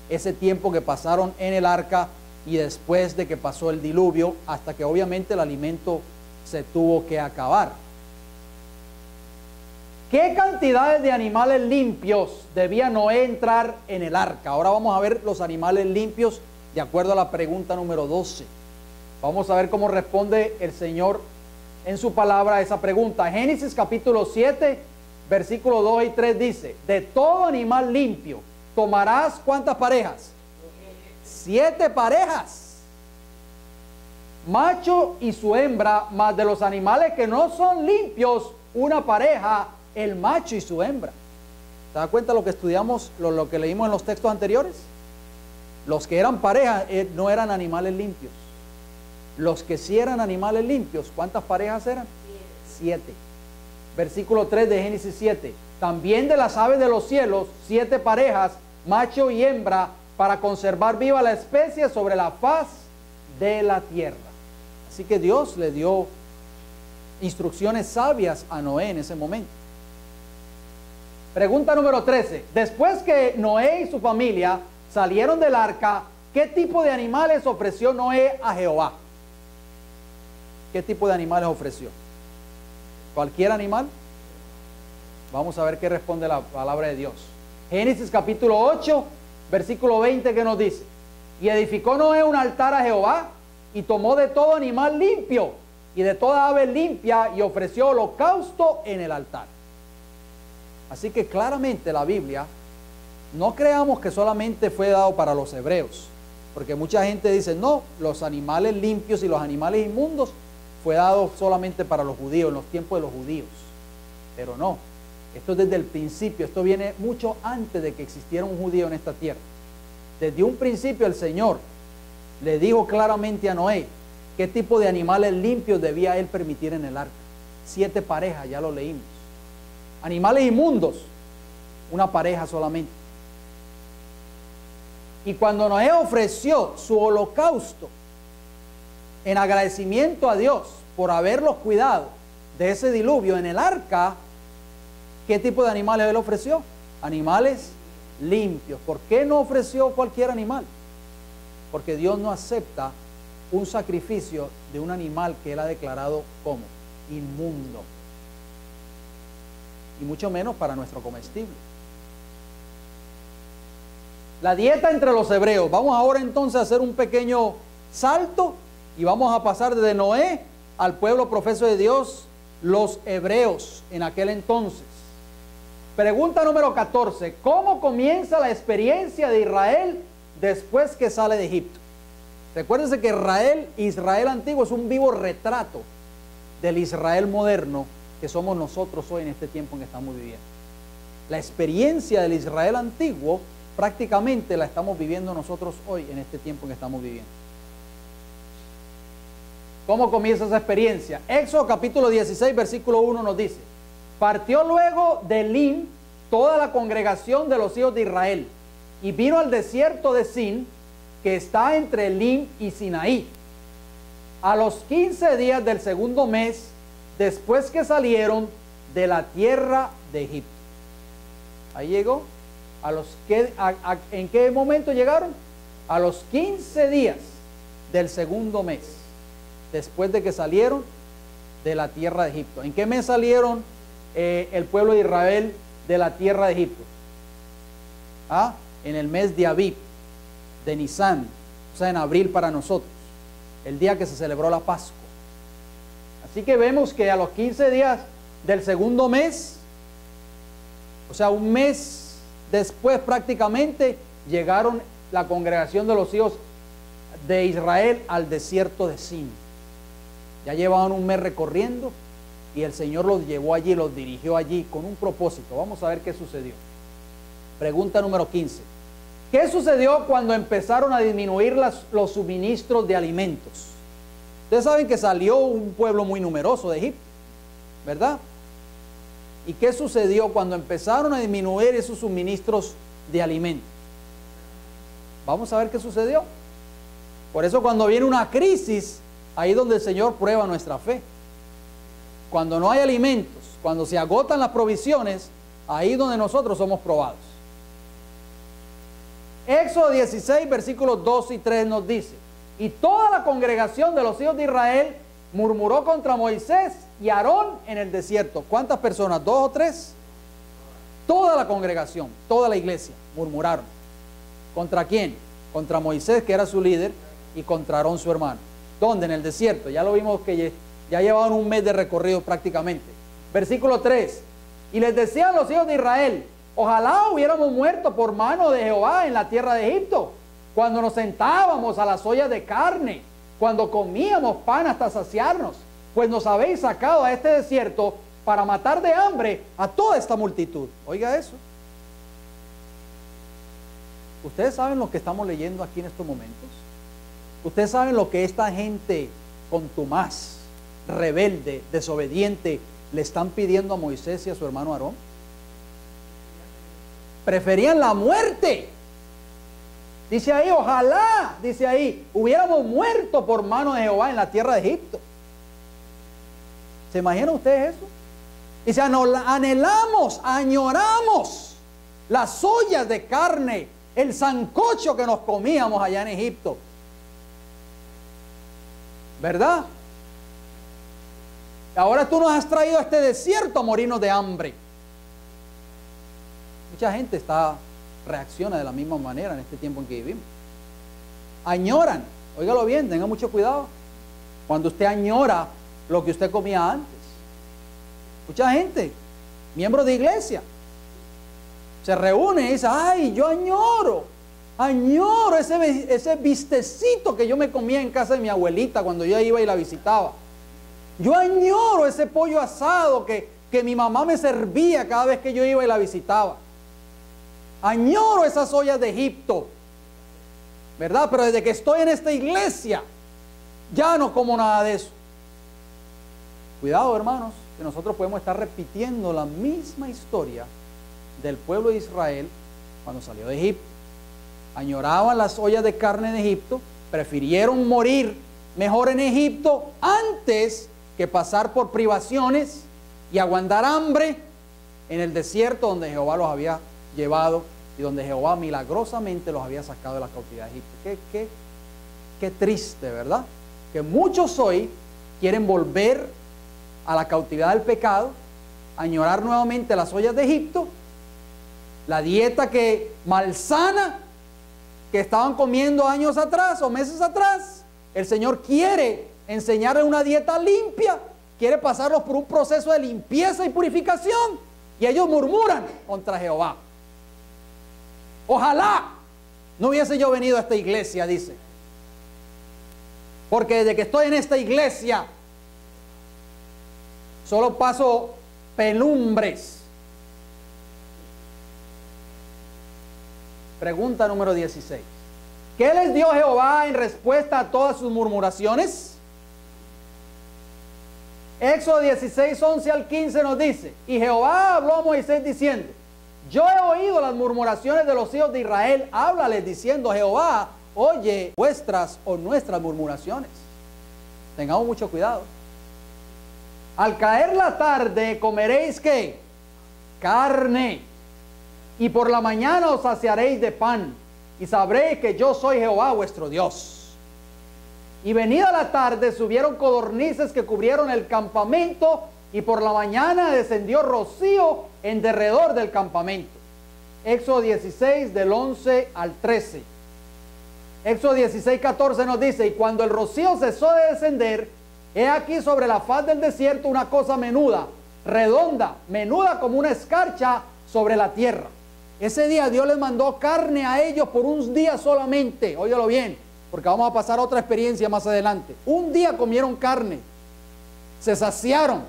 ese tiempo que pasaron en el arca y después de que pasó el diluvio, hasta que obviamente el alimento se tuvo que acabar. ¿Qué cantidades de animales limpios debía Noé entrar en el arca? Ahora vamos a ver los animales limpios de acuerdo a la pregunta número 12. Vamos a ver cómo responde el Señor en su palabra a esa pregunta. Génesis capítulo 7, versículos 2 y 3 dice: de todo animal limpio tomarás, ¿cuántas parejas? 7 parejas, macho y su hembra, más de los animales que no son limpios, una pareja, el macho y su hembra. ¿Te das cuenta lo que estudiamos, lo que leímos en los textos anteriores? Los que eran parejas no eran animales limpios. Los que sí eran animales limpios, ¿cuántas parejas eran? 7. Versículo 3 de Génesis 7: también de las aves de los cielos, 7 parejas, macho y hembra, para conservar viva la especie sobre la faz de la tierra. Así que Dios le dio instrucciones sabias a Noé en ese momento. Pregunta número 13. Después que Noé y su familia salieron del arca, ¿qué tipo de animales ofreció Noé a Jehová? ¿Qué tipo de animales ofreció? ¿Cualquier animal? Vamos a ver qué responde la palabra de Dios. Génesis capítulo 8, versículo 20, que nos dice: y edificó Noé un altar a Jehová, y tomó de todo animal limpio y de toda ave limpia, y ofreció holocausto en el altar. Así que claramente la Biblia, no creamos que solamente fue dado para los hebreos, porque mucha gente dice: no, los animales limpios y los animales inmundos fue dado solamente para los judíos, en los tiempos de los judíos. Pero no, esto es desde el principio, esto viene mucho antes de que existiera un judío en esta tierra. Desde un principio el Señor le dijo claramente a Noé qué tipo de animales limpios debía él permitir en el arca. 7 parejas, ya lo leímos. Animales inmundos, una pareja solamente. Y cuando Noé ofreció su holocausto en agradecimiento a Dios por haberlos cuidado de ese diluvio en el arca, ¿qué tipo de animales él ofreció? Animales limpios. ¿Por qué no ofreció cualquier animal? Porque Dios no acepta un sacrificio de un animal que él ha declarado como inmundo, y mucho menos para nuestro comestible. La dieta entre los hebreos. Vamos ahora entonces a hacer un pequeño salto y vamos a pasar desde Noé al pueblo profeso de Dios, los hebreos en aquel entonces. Pregunta número 14. ¿Cómo comienza la experiencia de Israel después que sale de Egipto? Recuérdense que Israel antiguo es un vivo retrato del Israel moderno que somos nosotros hoy en este tiempo en que estamos viviendo. La experiencia del Israel antiguo prácticamente la estamos viviendo nosotros hoy en este tiempo en que estamos viviendo. ¿Cómo comienza esa experiencia? Éxodo capítulo 16, versículo 1 nos dice: partió luego de Elim toda la congregación de los hijos de Israel, y vino al desierto de Sin, que está entre Elim y Sinaí, a los 15 días del segundo mes, después que salieron de la tierra de Egipto. Ahí llegó. ¿En qué momento llegaron? A los 15 días del segundo mes, después de que salieron de la tierra de Egipto. ¿En qué mes salieron el pueblo de Israel de la tierra de Egipto? En el mes de Abib, de Nisan, o sea, en abril para nosotros, el día que se celebró la Pascua. Así que vemos que a los 15 días del segundo mes, o sea, un mes después prácticamente, llegaron la congregación de los hijos de Israel al desierto de Sin. Ya llevaban un mes recorriendo y el Señor los llevó allí, los dirigió allí con un propósito. Vamos a ver qué sucedió. Pregunta número 15. ¿Qué sucedió cuando empezaron a disminuir los suministros de alimentos? Ustedes saben que salió un pueblo muy numeroso de Egipto, ¿verdad? ¿Y qué sucedió cuando empezaron a disminuir esos suministros de alimentos? Vamos a ver qué sucedió. Por eso cuando viene una crisis, ahí es donde el Señor prueba nuestra fe. Cuando no hay alimentos, cuando se agotan las provisiones, ahí es donde nosotros somos probados. Éxodo 16, versículos 2 y 3 nos dice: y toda la congregación de los hijos de Israel murmuró contra Moisés y Aarón en el desierto. ¿Cuántas personas? ¿2 o 3? Toda la congregación, toda la iglesia murmuraron. ¿Contra quién? Contra Moisés, que era su líder, y contra Aarón, su hermano. ¿Dónde? En el desierto. Ya lo vimos que ya llevaban un mes de recorrido prácticamente. Versículo 3. Y les decían los hijos de Israel: ojalá hubiéramos muerto por mano de Jehová en la tierra de Egipto, cuando nos sentábamos a las ollas de carne, cuando comíamos pan hasta saciarnos, pues nos habéis sacado a este desierto para matar de hambre a toda esta multitud. Oiga eso. ¿Ustedes saben lo que estamos leyendo aquí en estos momentos? ¿Ustedes saben lo que esta gente contumaz, rebelde, desobediente, le están pidiendo a Moisés y a su hermano Aarón? Preferían la muerte. Dice ahí, ojalá, dice ahí, hubiéramos muerto por mano de Jehová en la tierra de Egipto. ¿Se imaginan ustedes eso? Dice, anhelamos, añoramos las ollas de carne, el sancocho que nos comíamos allá en Egipto. ¿Verdad? Ahora tú nos has traído a este desierto a morirnos de hambre. Mucha gente reacciona de la misma manera en este tiempo en que vivimos. Añoran, óigalo bien, tenga mucho cuidado. Cuando usted añora lo que usted comía antes. Mucha gente, miembros de iglesia, se reúne y dice: ay, yo añoro ese bistecito que yo me comía en casa de mi abuelita cuando yo iba y la visitaba. Yo añoro ese pollo asado que mi mamá me servía cada vez que yo iba y la visitaba. Añoro esas ollas de Egipto, ¿verdad? Pero desde que estoy en esta iglesia, ya no como nada de eso. Cuidado, hermanos, que nosotros podemos estar repitiendo la misma historia del pueblo de Israel cuando salió de Egipto. Añoraban las ollas de carne en Egipto, prefirieron morir mejor en Egipto antes que pasar por privaciones y aguantar hambre en el desierto donde Jehová los había llevado y donde Jehová milagrosamente los había sacado de la cautividad de Egipto. Qué triste, ¿verdad? Que muchos hoy quieren volver a la cautividad del pecado, añorar nuevamente las ollas de Egipto, la dieta malsana que estaban comiendo años atrás o meses atrás. El Señor quiere enseñarles una dieta limpia, quiere pasarlos por un proceso de limpieza y purificación, y ellos murmuran contra Jehová. Ojalá no hubiese yo venido a esta iglesia, dice, porque desde que estoy en esta iglesia solo paso penumbres. Pregunta número 16. ¿Qué les dio Jehová en respuesta a todas sus murmuraciones? Éxodo 16, 11 al 15 nos dice: y Jehová habló a Moisés diciendo: yo he oído las murmuraciones de los hijos de Israel, háblales diciendo: Jehová oye vuestras o nuestras murmuraciones. Tengamos mucho cuidado. Al caer la tarde comeréis ¿qué? Carne, y por la mañana os saciaréis de pan, y sabréis que yo soy Jehová vuestro Dios. Y venida la tarde subieron codornices que cubrieron el campamento, y por la mañana descendió rocío en derredor del campamento. Éxodo 16 del 11 al 13. Éxodo 16, 14 nos dice: y cuando el rocío cesó de descender, he aquí sobre la faz del desierto una cosa menuda, redonda, menuda como una escarcha sobre la tierra. Ese día Dios les mandó carne a ellos por un día solamente. Óyalo bien, porque vamos a pasar a otra experiencia más adelante. Un día comieron carne, se saciaron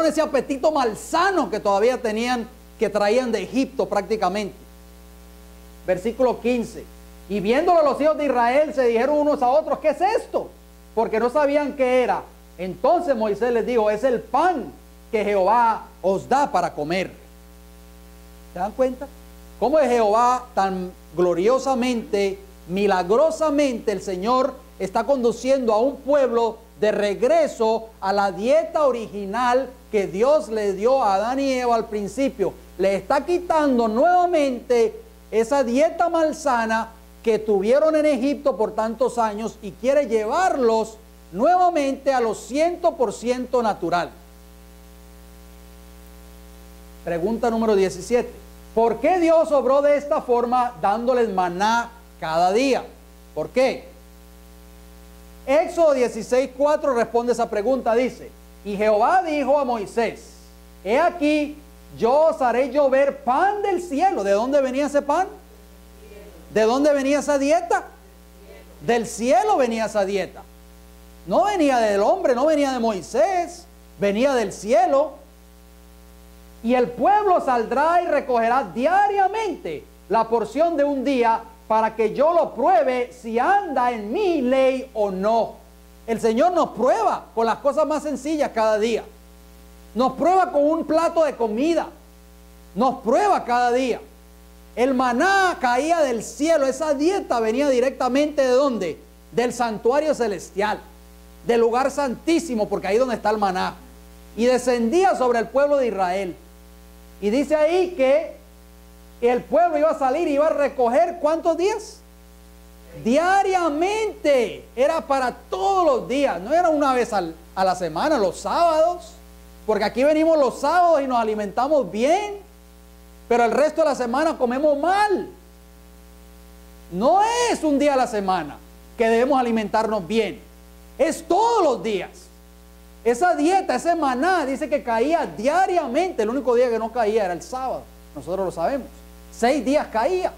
ese apetito malsano que todavía tenían, que traían de Egipto prácticamente. Versículo 15: y viéndolo los hijos de Israel se dijeron unos a otros: ¿qué es esto? Porque no sabían qué era. Entonces Moisés les dijo: es el pan que Jehová os da para comer. ¿Se dan cuenta? Cómo es Jehová tan gloriosamente, milagrosamente el Señor está conduciendo a un pueblo de regreso a la dieta original que Dios le dio a Adán y Eva al principio. Le está quitando nuevamente esa dieta malsana que tuvieron en Egipto por tantos años y quiere llevarlos nuevamente a los 100% natural. Pregunta número 17: ¿por qué Dios obró de esta forma dándoles maná cada día? ¿Por qué? Éxodo 16, 4 responde esa pregunta. Dice: y Jehová dijo a Moisés: he aquí, yo os haré llover pan del cielo. ¿De dónde venía ese pan? ¿De dónde venía esa dieta? Del cielo venía esa dieta. No venía del hombre, no venía de Moisés, venía del cielo. Y el pueblo saldrá y recogerá diariamente la porción de un día, para que yo lo pruebe si anda en mi ley o no. El Señor nos prueba con las cosas más sencillas cada día. Nos prueba con un plato de comida. Nos prueba cada día. El maná caía del cielo. Esa dieta venía directamente ¿de dónde? Del santuario celestial, del lugar santísimo, porque ahí es donde está el maná. Y descendía sobre el pueblo de Israel. Y dice ahí que el pueblo iba a salir y iba a recoger ¿cuántos días? Diariamente. Era para todos los días. No era una vez a la semana, los sábados. Porque aquí venimos los sábados y nos alimentamos bien, pero el resto de la semana comemos mal. No es un día a la semana que debemos alimentarnos bien. Es todos los días. Esa dieta, ese maná, dice que caía diariamente. El único día que no caía era el sábado. Nosotros lo sabemos. 6 días caía,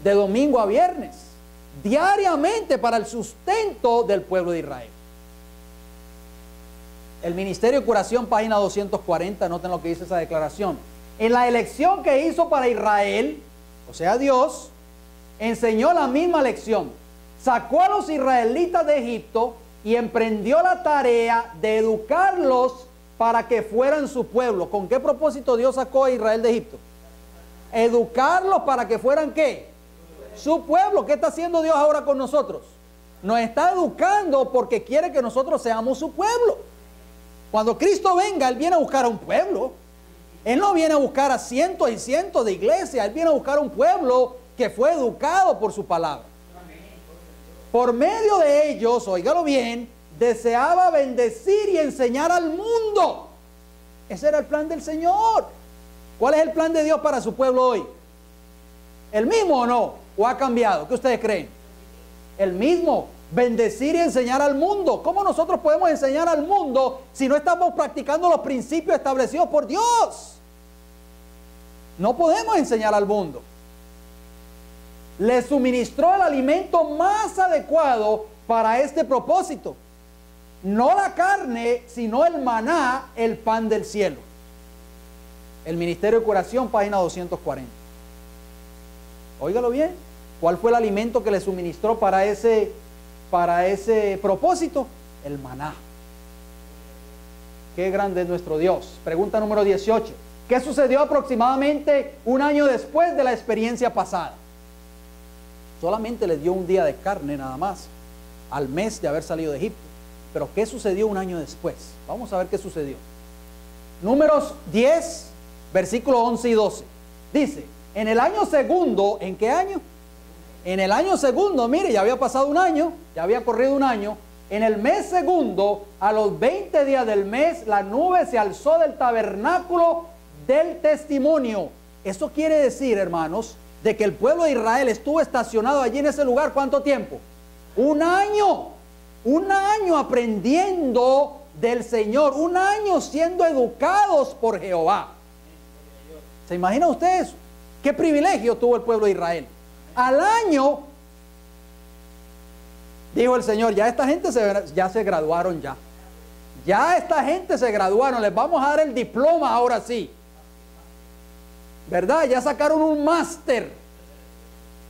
de domingo a viernes, diariamente para el sustento del pueblo de Israel. El Ministerio de Curación, página 240, noten lo que dice esa declaración. En la elección que hizo para Israel, o sea Dios, enseñó la misma lección. Sacó a los israelitas de Egipto y emprendió la tarea de educarlos para que fueran su pueblo. ¿Con qué propósito Dios sacó a Israel de Egipto? Educarlos para que fueran ¿qué? Su pueblo. ¿Qué está haciendo Dios ahora con nosotros? Nos está educando porque quiere que nosotros seamos su pueblo. Cuando Cristo venga, Él viene a buscar a un pueblo. Él no viene a buscar a cientos y cientos de iglesias. Él viene a buscar a un pueblo que fue educado por su palabra. Por medio de ellos, óigalo bien, deseaba bendecir y enseñar al mundo. Ese era el plan del Señor. ¿Cuál es el plan de Dios para su pueblo hoy? ¿El mismo o no? ¿O ha cambiado? ¿Qué ustedes creen? El mismo. Bendecir y enseñar al mundo. ¿Cómo nosotros podemos enseñar al mundo si no estamos practicando los principios establecidos por Dios? No podemos enseñar al mundo. Le suministró el alimento más adecuado para este propósito. No la carne, sino el maná, el pan del cielo. El Ministerio de Curación, página 240. Óigalo bien. ¿Cuál fue el alimento que le suministró para ese propósito? El maná. Qué grande es nuestro Dios. Pregunta número 18. ¿Qué sucedió aproximadamente un año después de la experiencia pasada? Solamente les dio un día de carne nada más, al mes de haber salido de Egipto. Pero ¿qué sucedió un año después? Vamos a ver qué sucedió. Números 10, versículos 11 y 12. Dice, en el año segundo, ¿en qué año? En el año segundo, mire, ya había pasado un año, ya había corrido un año. En el mes segundo, a los 20 días del mes, la nube se alzó del tabernáculo del testimonio. Eso quiere decir, hermanos, de que el pueblo de Israel estuvo estacionado allí en ese lugar. ¿Cuánto tiempo? Un año aprendiendo del Señor, un año siendo educados por Jehová. ¿Se imagina usted eso? ¿Qué privilegio tuvo el pueblo de Israel? Al año, dijo el Señor, ya esta gente ya se graduaron ya. Ya esta gente se graduaron, les vamos a dar el diploma ahora sí. ¿Verdad? Ya sacaron un máster.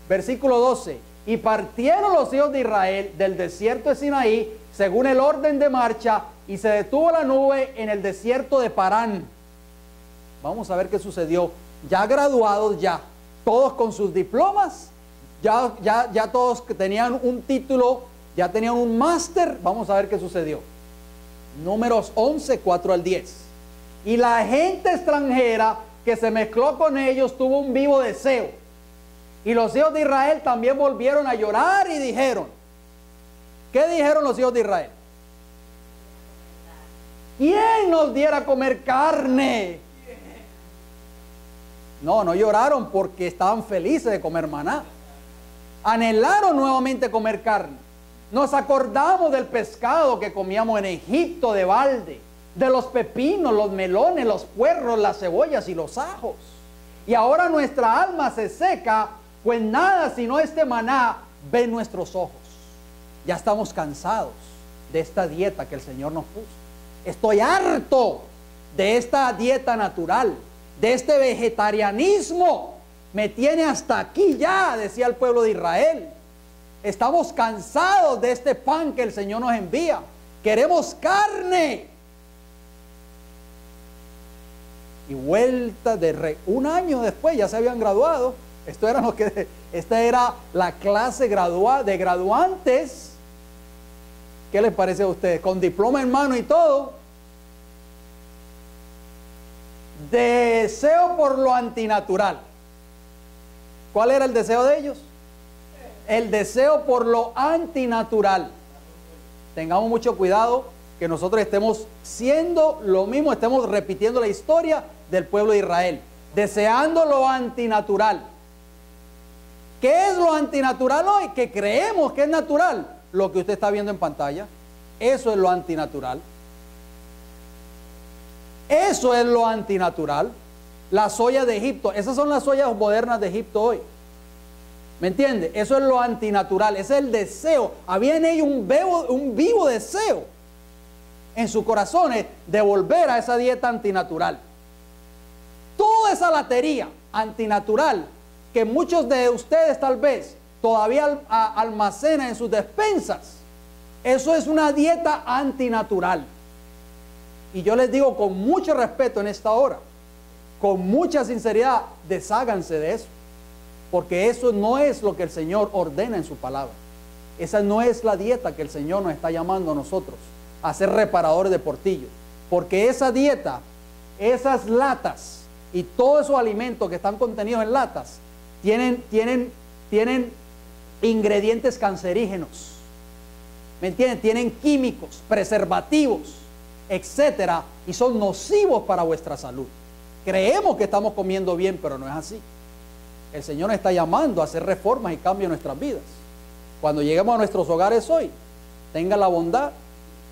Versículo 12. Y partieron los hijos de Israel del desierto de Sinaí, según el orden de marcha, y se detuvo la nube en el desierto de Parán. Vamos a ver qué sucedió. Ya graduados, ya todos con sus diplomas, ya todos que tenían un título, ya tenían un máster. Vamos a ver qué sucedió. Números 11, 4 al 10. Y la gente extranjera que se mezcló con ellos tuvo un vivo deseo. Y los hijos de Israel también volvieron a llorar y dijeron, ¿qué dijeron los hijos de Israel? ¿Quién nos diera a comer carne? No lloraron porque estaban felices de comer maná. Anhelaron nuevamente comer carne. Nos acordamos del pescado que comíamos en Egipto de balde, de los pepinos, los melones, los puerros, las cebollas y los ajos. Y ahora nuestra alma se seca, pues nada sino este maná ven nuestros ojos. Ya estamos cansados de esta dieta que el Señor nos puso. Estoy harto de esta dieta natural, de este vegetarianismo. Me tiene hasta aquí ya, decía el pueblo de Israel. Estamos cansados de este pan que el Señor nos envía. Queremos carne. Y vuelta de un año después ya se habían graduado. Esta era la clase de graduantes. ¿Qué les parece a ustedes? Con diploma en mano y todo. Deseo por lo antinatural. ¿Cuál era el deseo de ellos? El deseo por lo antinatural. Tengamos mucho cuidado que nosotros estemos siendo lo mismo, estemos repitiendo la historia del pueblo de Israel, deseando lo antinatural. ¿Qué es lo antinatural hoy? Que creemos que es natural. Lo que usted está viendo en pantalla, eso es lo antinatural. Eso es lo antinatural. Las ollas de Egipto, esas son las ollas modernas de Egipto hoy. ¿Me entiende? Eso es lo antinatural, ese es el deseo. Había en ellos un vivo deseo en sus corazones de volver a esa dieta antinatural. Toda esa latería antinatural que muchos de ustedes tal vez todavía almacenan en sus despensas, eso es una dieta antinatural. Y yo les digo con mucho respeto en esta hora, con mucha sinceridad, desháganse de eso. Porque eso no es lo que el Señor ordena en su palabra. Esa no es la dieta que el Señor nos está llamando a nosotros, a ser reparadores de portillos. Porque esa dieta, esas latas y todos esos alimentos que están contenidos en latas, tienen ingredientes cancerígenos. ¿Me entienden? Tienen químicos, preservativos, etcétera, y son nocivos para vuestra salud. Creemos que estamos comiendo bien, pero no es así. El Señor nos está llamando a hacer reformas y cambios en nuestras vidas. Cuando lleguemos a nuestros hogares hoy, tenga la bondad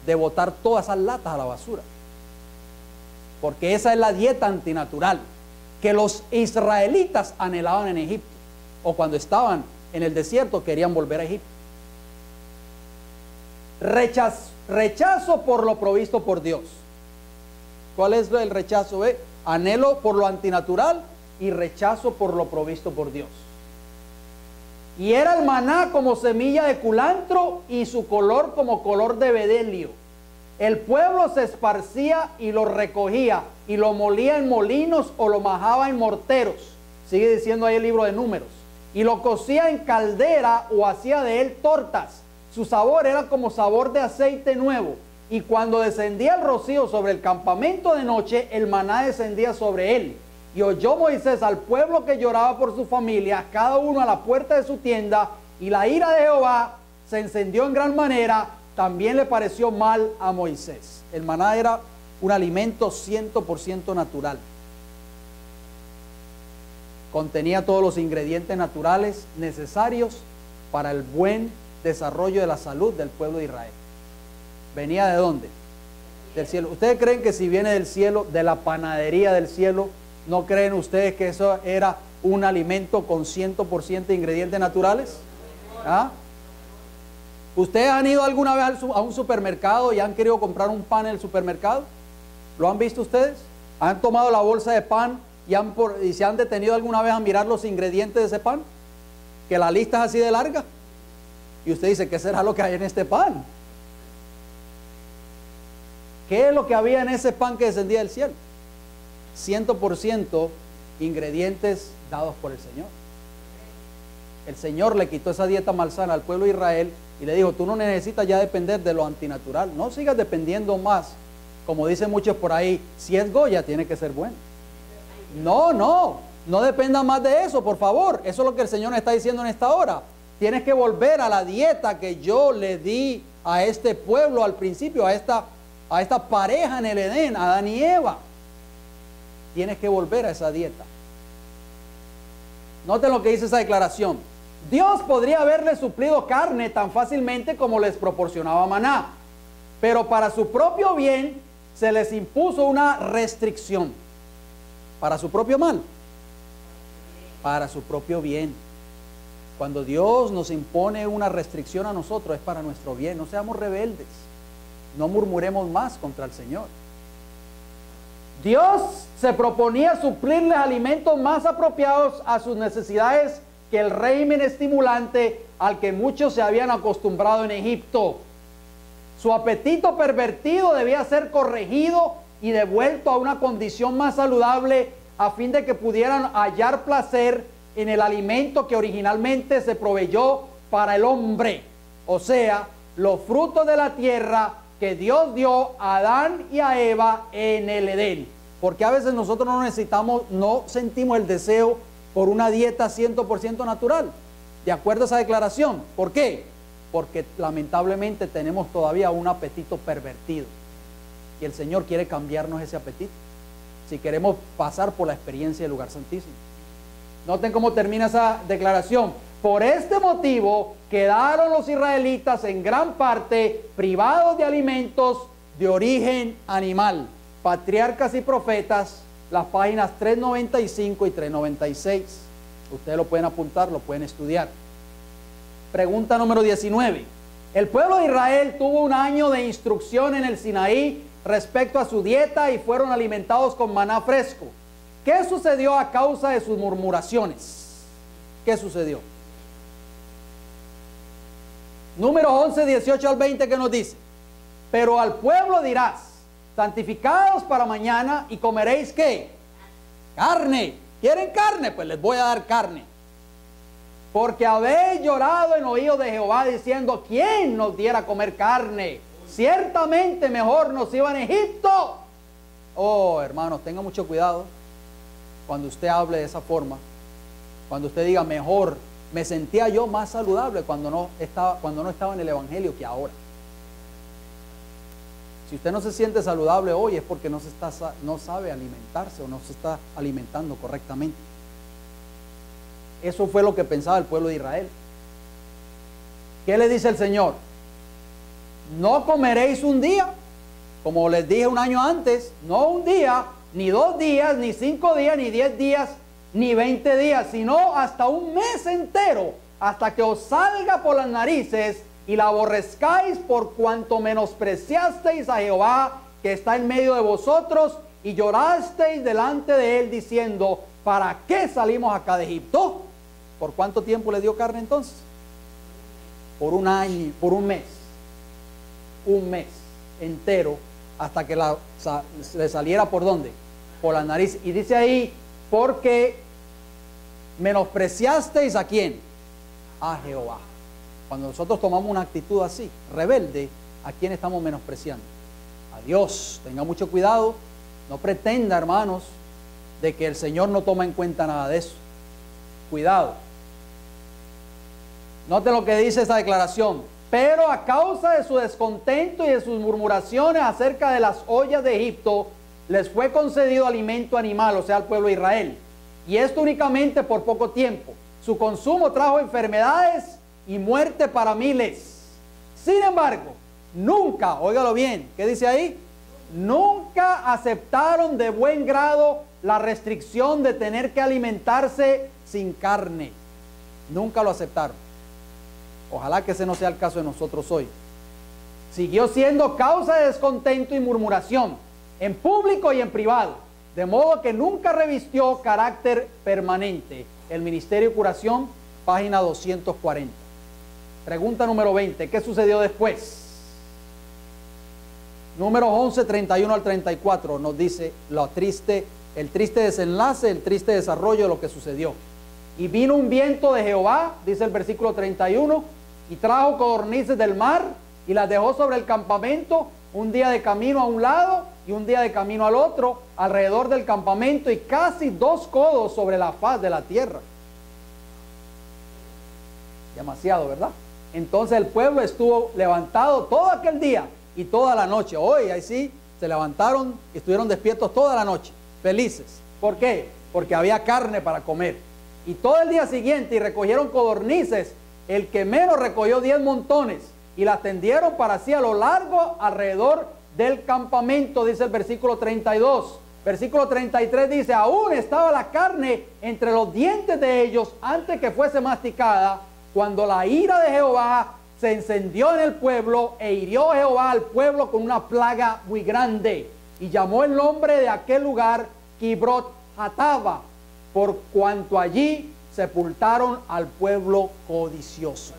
de botar todas esas latas a la basura. Porque esa es la dieta antinatural que los israelitas anhelaban en Egipto. O cuando estaban en el desierto querían volver a Egipto. Rechazo por lo provisto por Dios. ¿Cuál es el rechazo? Anhelo por lo antinatural y rechazo por lo provisto por Dios. Y era el maná como semilla de culantro y su color como color de bedelio. El pueblo se esparcía y lo recogía y lo molía en molinos o lo majaba en morteros. Sigue diciendo ahí el libro de Números. Y lo cocía en caldera o hacía de él tortas. Su sabor era como sabor de aceite nuevo. Y cuando descendía el rocío sobre el campamento de noche, el maná descendía sobre él. Y oyó Moisés al pueblo que lloraba por su familia, cada uno a la puerta de su tienda, y la ira de Jehová se encendió en gran manera. También le pareció mal a Moisés. El maná era un alimento 100% natural. Contenía todos los ingredientes naturales necesarios para el buen desarrollo de la salud del pueblo de Israel. ¿Venía de dónde? Del cielo. ¿Ustedes creen que si viene del cielo, de la panadería del cielo, no creen ustedes que eso era un alimento con 100% de ingredientes naturales? ¿Ah? ¿Ustedes han ido alguna vez a un supermercado y han querido comprar un pan en el supermercado? ¿Lo han visto ustedes? ¿Han tomado la bolsa de pan y se han detenido alguna vez a mirar los ingredientes de ese pan? Que la lista es así de larga. Y usted dice, ¿qué será lo que hay en este pan? ¿Qué es lo que había en ese pan que descendía del cielo? 100% ingredientes dados por el Señor. El Señor le quitó esa dieta malsana al pueblo de Israel y le dijo, tú no necesitas ya depender de lo antinatural, no sigas dependiendo más, como dicen muchos por ahí, si es Goya tiene que ser bueno. No dependa más de eso, por favor. Eso es lo que el Señor nos está diciendo en esta hora. Tienes que volver a la dieta que yo le di a este pueblo al principio, a esta pareja en el Edén, Adán y Eva. Tienes que volver a esa dieta. Noten lo que dice esa declaración. Dios podría haberles suplido carne tan fácilmente como les proporcionaba maná, pero para su propio bien se les impuso una restricción. ¿Para su propio mal? Para su propio bien. Cuando Dios nos impone una restricción a nosotros es para nuestro bien. No seamos rebeldes. No murmuremos más contra el Señor. Dios se proponía suplirles alimentos más apropiados a sus necesidades que el régimen estimulante al que muchos se habían acostumbrado en Egipto. Su apetito pervertido debía ser corregido y devuelto a una condición más saludable a fin de que pudieran hallar placer en el alimento que originalmente se proveyó para el hombre, o sea, los frutos de la tierra que Dios dio a Adán y a Eva en el Edén. Porque a veces nosotros no sentimos el deseo por una dieta 100% natural, de acuerdo a esa declaración. ¿Por qué? Porque lamentablemente tenemos todavía un apetito pervertido y el Señor quiere cambiarnos ese apetito si queremos pasar por la experiencia del lugar santísimo. Noten cómo termina esa declaración. Por este motivo quedaron los israelitas en gran parte privados de alimentos de origen animal. Patriarcas y Profetas, las páginas 395 y 396. Ustedes lo pueden apuntar, lo pueden estudiar. Pregunta número 19. El pueblo de Israel tuvo un año de instrucción en el Sinaí respecto a su dieta y fueron alimentados con maná fresco. ¿Qué sucedió a causa de sus murmuraciones? ¿Qué sucedió? Número 11, 18 al 20, ¿qué nos dice? Pero al pueblo dirás, santificados para mañana y comeréis ¿qué? Carne. ¿Quieren carne? Pues les voy a dar carne. Porque habéis llorado en oído de Jehová diciendo, ¿quién nos diera a comer carne? Ciertamente mejor nos iba en Egipto. Oh, hermanos, tenga mucho cuidado cuando usted hable de esa forma. Cuando usted diga, mejor, me sentía yo más saludable cuando no estaba en el Evangelio que ahora. Si usted no se siente saludable hoy es porque no sabe alimentarse o no se está alimentando correctamente. Eso fue lo que pensaba el pueblo de Israel. ¿Qué le dice el Señor? No comeréis un día, como les dije un año antes, no un día, ni 2 días, ni 5 días, ni 10 días, ni 20 días, sino hasta un mes entero, hasta que os salga por las narices y la aborrezcáis por cuanto menospreciasteis a Jehová que está en medio de vosotros y llorasteis delante de él diciendo, ¿para qué salimos acá de Egipto? ¿Por cuánto tiempo le dio carne entonces? Por un año, por un mes. Un mes. entero hasta que le saliera ¿por dónde? Por la nariz. Y dice ahí, porque menospreciasteis ¿a quién? A Jehová. Cuando nosotros tomamos una actitud así, rebelde, ¿a quién estamos menospreciando? A Dios. Tenga mucho cuidado. No pretenda, hermanos, de que el Señor no toma en cuenta nada de eso. Cuidado. Note lo que dice esta declaración. Pero a causa de su descontento y de sus murmuraciones acerca de las ollas de Egipto, les fue concedido alimento animal, o sea, al pueblo de Israel. Y esto únicamente por poco tiempo. Su consumo trajo enfermedades y muerte para miles. Sin embargo, nunca, óigalo bien, ¿qué dice ahí? Nunca aceptaron de buen grado la restricción de tener que alimentarse sin carne. Nunca lo aceptaron. Ojalá que ese no sea el caso de nosotros hoy. Siguió siendo causa de descontento y murmuración, en público y en privado, de modo que nunca revistió carácter permanente. El Ministerio de Curación, página 240. Pregunta número 20, ¿qué sucedió después? Número 11, 31 al 34, nos dice el triste desenlace, el triste desarrollo de lo que sucedió. Y vino un viento de Jehová, dice el versículo 31, y trajo codornices del mar y las dejó sobre el campamento, un día de camino a un lado y un día de camino al otro, alrededor del campamento, y casi 2 codos sobre la faz de la tierra. Demasiado, ¿verdad? Entonces el pueblo estuvo levantado todo aquel día y toda la noche. Hoy, ahí sí, se levantaron y estuvieron despiertos toda la noche, felices. ¿Por qué? Porque había carne para comer. Y todo el día siguiente, y recogieron codornices, el que menos recogió 10 montones, y las tendieron para sí a lo largo alrededor del campamento, dice el versículo 32. Versículo 33 dice, aún estaba la carne entre los dientes de ellos antes que fuese masticada, cuando la ira de Jehová se encendió en el pueblo, e hirió Jehová al pueblo con una plaga muy grande, y llamó el nombre de aquel lugar Kibrot Hatava, por cuanto allí sepultaron al pueblo codicioso.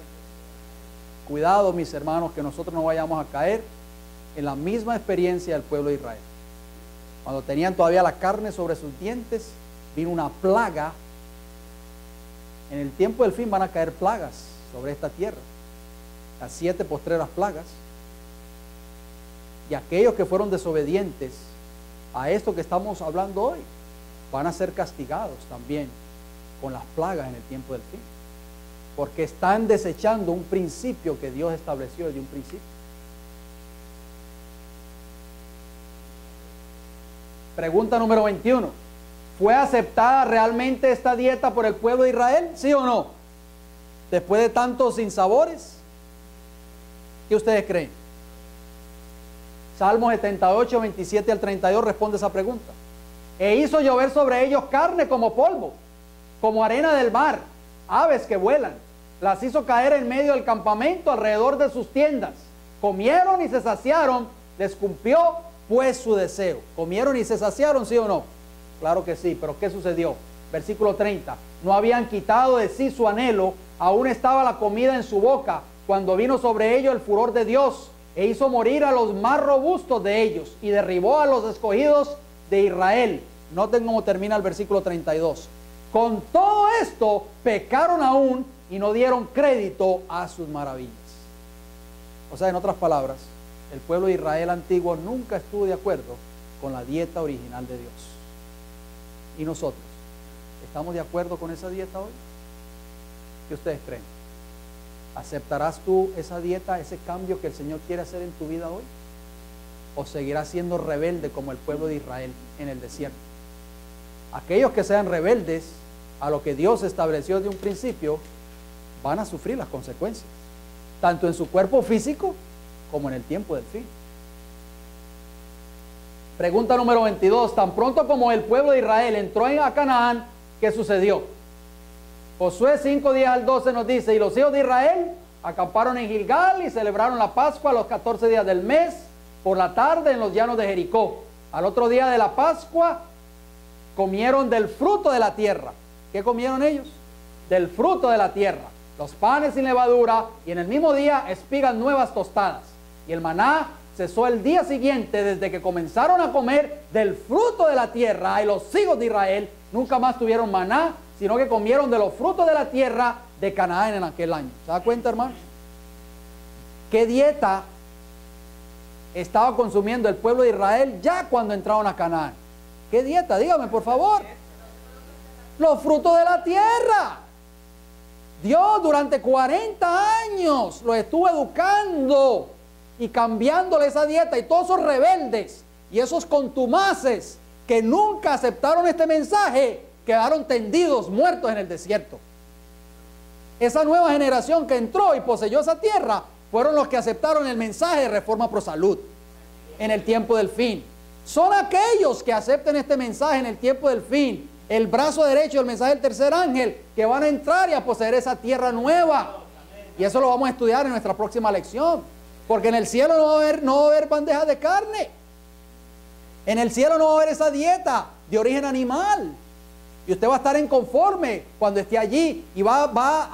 Cuidado, mis hermanos, que nosotros no vayamos a caer en la misma experiencia del pueblo de Israel. Cuando tenían todavía la carne sobre sus dientes, vino una plaga. En el tiempo del fin van a caer plagas sobre esta tierra, las 7 postreras plagas. Y aquellos que fueron desobedientes a esto que estamos hablando hoy, van a ser castigados también con las plagas en el tiempo del fin, porque están desechando un principio que Dios estableció desde un principio. Pregunta número 21. ¿Fue aceptada realmente esta dieta por el pueblo de Israel? ¿Sí o no? Después de tantos sinsabores, ¿qué ustedes creen? Salmo 78, 27 al 32 responde esa pregunta. E hizo llover sobre ellos carne como polvo, como arena del mar, aves que vuelan. Las hizo caer en medio del campamento, alrededor de sus tiendas. Comieron y se saciaron, les cumplió pues su deseo. ¿Comieron y se saciaron, sí o no? Claro que sí, pero ¿qué sucedió? Versículo 30. No habían quitado de sí su anhelo, aún estaba la comida en su boca, cuando vino sobre ellos el furor de Dios, e hizo morir a los más robustos de ellos, y derribó a los escogidos de Israel. Noten cómo termina el versículo 32. Con todo esto pecaron aún y no dieron crédito a sus maravillas. O sea, en otras palabras, el pueblo de Israel antiguo nunca estuvo de acuerdo con la dieta original de Dios. ¿Y nosotros? ¿Estamos de acuerdo con esa dieta hoy? ¿Qué ustedes creen? ¿Aceptarás tú esa dieta, ese cambio que el Señor quiere hacer en tu vida hoy? ¿O seguirás siendo rebelde como el pueblo de Israel en el desierto? Aquellos que sean rebeldes a lo que Dios estableció de un principio van a sufrir las consecuencias, tanto en su cuerpo físico como en el tiempo del fin. Pregunta número 22. Tan pronto como el pueblo de Israel entró a Canaán, ¿qué sucedió? Josué 5, 10 al 12 nos dice, y los hijos de Israel acamparon en Gilgal y celebraron la Pascua a los 14 días del mes, por la tarde en los llanos de Jericó. Al otro día de la Pascua comieron del fruto de la tierra. ¿Qué comieron ellos? Del fruto de la tierra, los panes sin levadura, y en el mismo día espigas nuevas tostadas. Y el maná cesó el día siguiente desde que comenzaron a comer del fruto de la tierra, y los hijos de Israel nunca más tuvieron maná, sino que comieron de los frutos de la tierra de Canaán en aquel año. ¿Se da cuenta, hermano? ¿Qué dieta estaba consumiendo el pueblo de Israel ya cuando entraron a Canaán? ¿Qué dieta? Dígame, por favor. Los frutos de la tierra. Dios durante 40 años los estuvo educando y cambiándole esa dieta, y todos esos rebeldes y esos contumaces que nunca aceptaron este mensaje quedaron tendidos, muertos en el desierto. Esa nueva generación que entró y poseyó esa tierra fueron los que aceptaron el mensaje de Reforma Pro Salud en el tiempo del fin. Son aquellos que acepten este mensaje en el tiempo del fin, el brazo derecho del mensaje del tercer ángel, que van a entrar y a poseer esa tierra nueva. Y eso lo vamos a estudiar en nuestra próxima lección, porque en el cielo no va a haber bandejas de carne. En el cielo no va a haber esa dieta de origen animal. Y usted va a estar inconforme cuando esté allí y va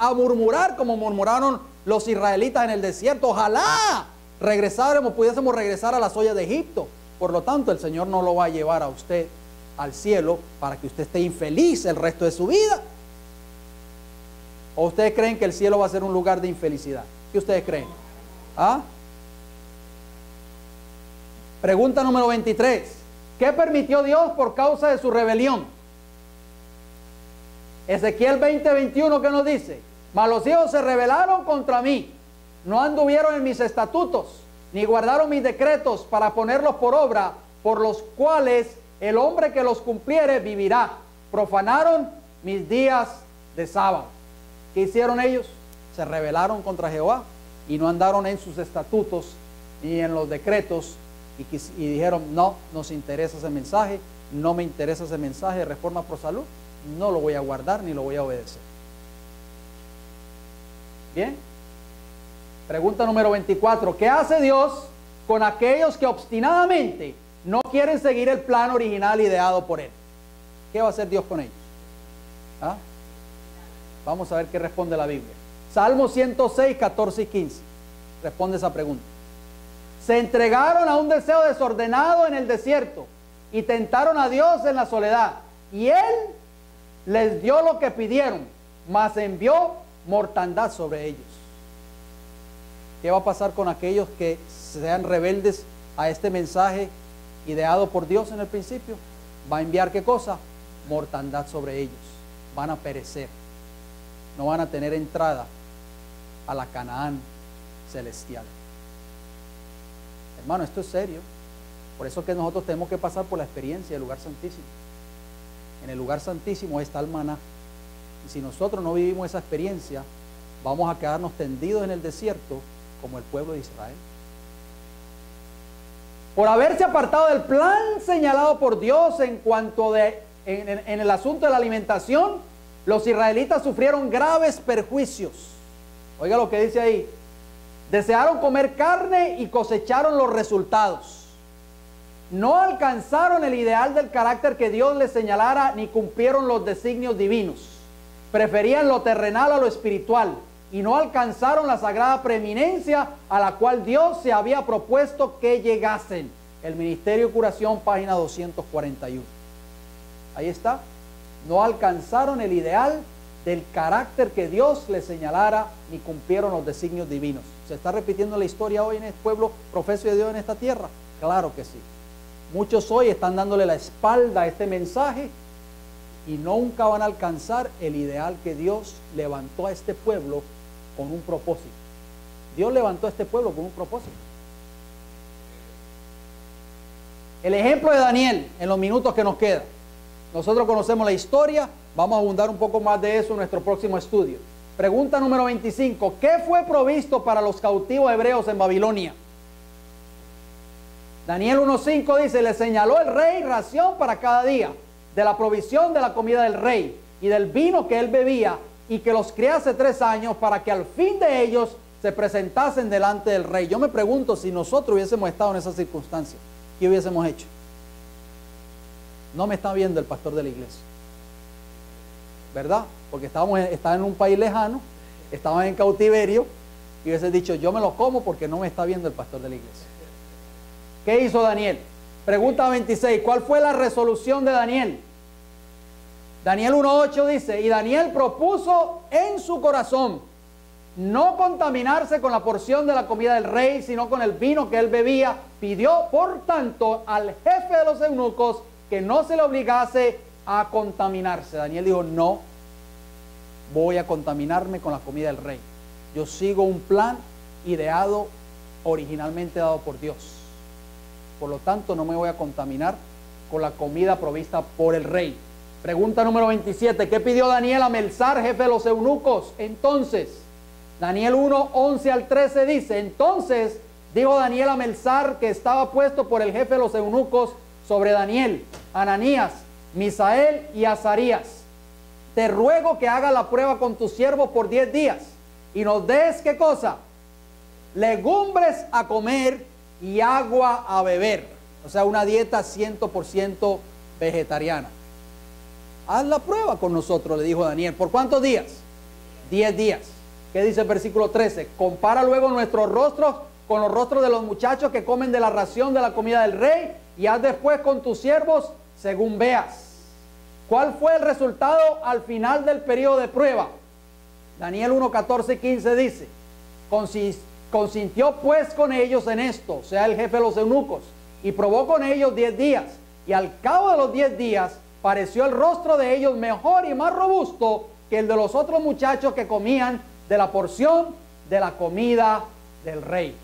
a murmurar como murmuraron los israelitas en el desierto. Ojalá pudiésemos regresar a las ollas de Egipto. Por lo tanto, el Señor no lo va a llevar a usted al cielo para que usted esté infeliz el resto de su vida. ¿O ustedes creen que el cielo va a ser un lugar de infelicidad? ¿Qué ustedes creen? ¿Ah? Pregunta número 23. ¿Qué permitió Dios por causa de su rebelión? Ezequiel 20:21, ¿qué nos dice? Mas los hijos se rebelaron contra mí, no anduvieron en mis estatutos, ni guardaron mis decretos para ponerlos por obra, por los cuales el hombre que los cumpliere vivirá. Profanaron mis días de sábado. ¿Qué hicieron ellos? Se rebelaron contra Jehová y no andaron en sus estatutos ni en los decretos, y dijeron: no nos interesa ese mensaje, no me interesa ese mensaje de Reforma Pro Salud, no lo voy a guardar ni lo voy a obedecer. Bien. Pregunta número 24. ¿Qué hace Dios con aquellos que obstinadamente no quieren seguir el plan original ideado por Él? ¿Qué va a hacer Dios con ellos? ¿Ah? Vamos a ver qué responde la Biblia. Salmo 106, 14 y 15. Responde esa pregunta. Se entregaron a un deseo desordenado en el desierto y tentaron a Dios en la soledad. Y Él les dio lo que pidieron, mas envió mortandad sobre ellos. ¿Qué va a pasar con aquellos que sean rebeldes a este mensaje ideado por Dios en el principio? Va a enviar ¿qué cosa? Mortandad sobre ellos. Van a perecer. No van a tener entrada a la Canaán celestial. Hermano, esto es serio. Por eso que nosotros tenemos que pasar por la experiencia del lugar santísimo. En el lugar santísimo está el maná. Y si nosotros no vivimos esa experiencia, vamos a quedarnos tendidos en el desierto como el pueblo de Israel. Por haberse apartado del plan señalado por Dios en cuanto en el asunto de la alimentación, los israelitas sufrieron graves perjuicios. Oiga lo que dice ahí. Desearon comer carne y cosecharon los resultados. No alcanzaron el ideal del carácter que Dios les señalara, ni cumplieron los designios divinos. Preferían lo terrenal a lo espiritual y no alcanzaron la sagrada preeminencia a la cual Dios se había propuesto que llegasen. El Ministerio de Curación, página 241. Ahí está. No alcanzaron el ideal del carácter que Dios les señalara, ni cumplieron los designios divinos. ¿Se está repitiendo la historia hoy en el pueblo profeso de Dios en esta tierra? Claro que sí. Muchos hoy están dándole la espalda a este mensaje y nunca van a alcanzar el ideal que Dios levantó a este pueblo con un propósito. Dios levantó a este pueblo con un propósito. El ejemplo de Daniel, en los minutos que nos quedan. Nosotros conocemos la historia, vamos a abundar un poco más de eso en nuestro próximo estudio. Pregunta número 25. ¿Qué fue provisto para los cautivos hebreos en Babilonia? Daniel 1:5 dice: le señaló el rey ración para cada día, de la provisión de la comida del rey y del vino que él bebía, y que los criase 3 años, para que al fin de ellos se presentasen delante del rey. Yo me pregunto, si nosotros hubiésemos estado en esas circunstancias, ¿qué hubiésemos hecho? No me está viendo el pastor de la iglesia, ¿verdad? Porque estaba en un país lejano, estaban en cautiverio, y hubiese dicho: yo me lo como porque no me está viendo el pastor de la iglesia. ¿Qué hizo Daniel? Pregunta 26. ¿Cuál fue la resolución de Daniel? Daniel 1:8 dice, y Daniel propuso en su corazón no contaminarse con la porción de la comida del rey, sino con el vino que él bebía. Pidió, por tanto, al jefe de los eunucos que no se le obligase a contaminarse. Daniel dijo, no voy a contaminarme con la comida del rey. Yo sigo un plan ideado, originalmente dado por Dios. Por lo tanto, no me voy a contaminar con la comida provista por el rey. Pregunta número 27. ¿Qué pidió Daniel a Melzar, jefe de los eunucos? Entonces, Daniel 1:11 al 13 dice, entonces dijo Daniel a Melzar, que estaba puesto por el jefe de los eunucos sobre Daniel, Ananías, Misael y Azarías, te ruego que hagas la prueba con tu siervo por 10 días y nos des, ¿qué cosa? Legumbres a comer y agua a beber. O sea, una dieta 100% vegetariana. Haz la prueba con nosotros, le dijo Daniel. ¿Por cuántos días? 10 días. ¿Qué dice el versículo 13? Compara luego nuestros rostros con los rostros de los muchachos que comen de la ración de la comida del rey, y haz después con tus siervos según veas. ¿Cuál fue el resultado al final del periodo de prueba? Daniel 1:14 y 15 dice, consintió pues con ellos en esto, o sea, el jefe de los eunucos, y probó con ellos 10 días, y al cabo de los 10 días pareció el rostro de ellos mejor y más robusto que el de los otros muchachos que comían de la porción de la comida del rey.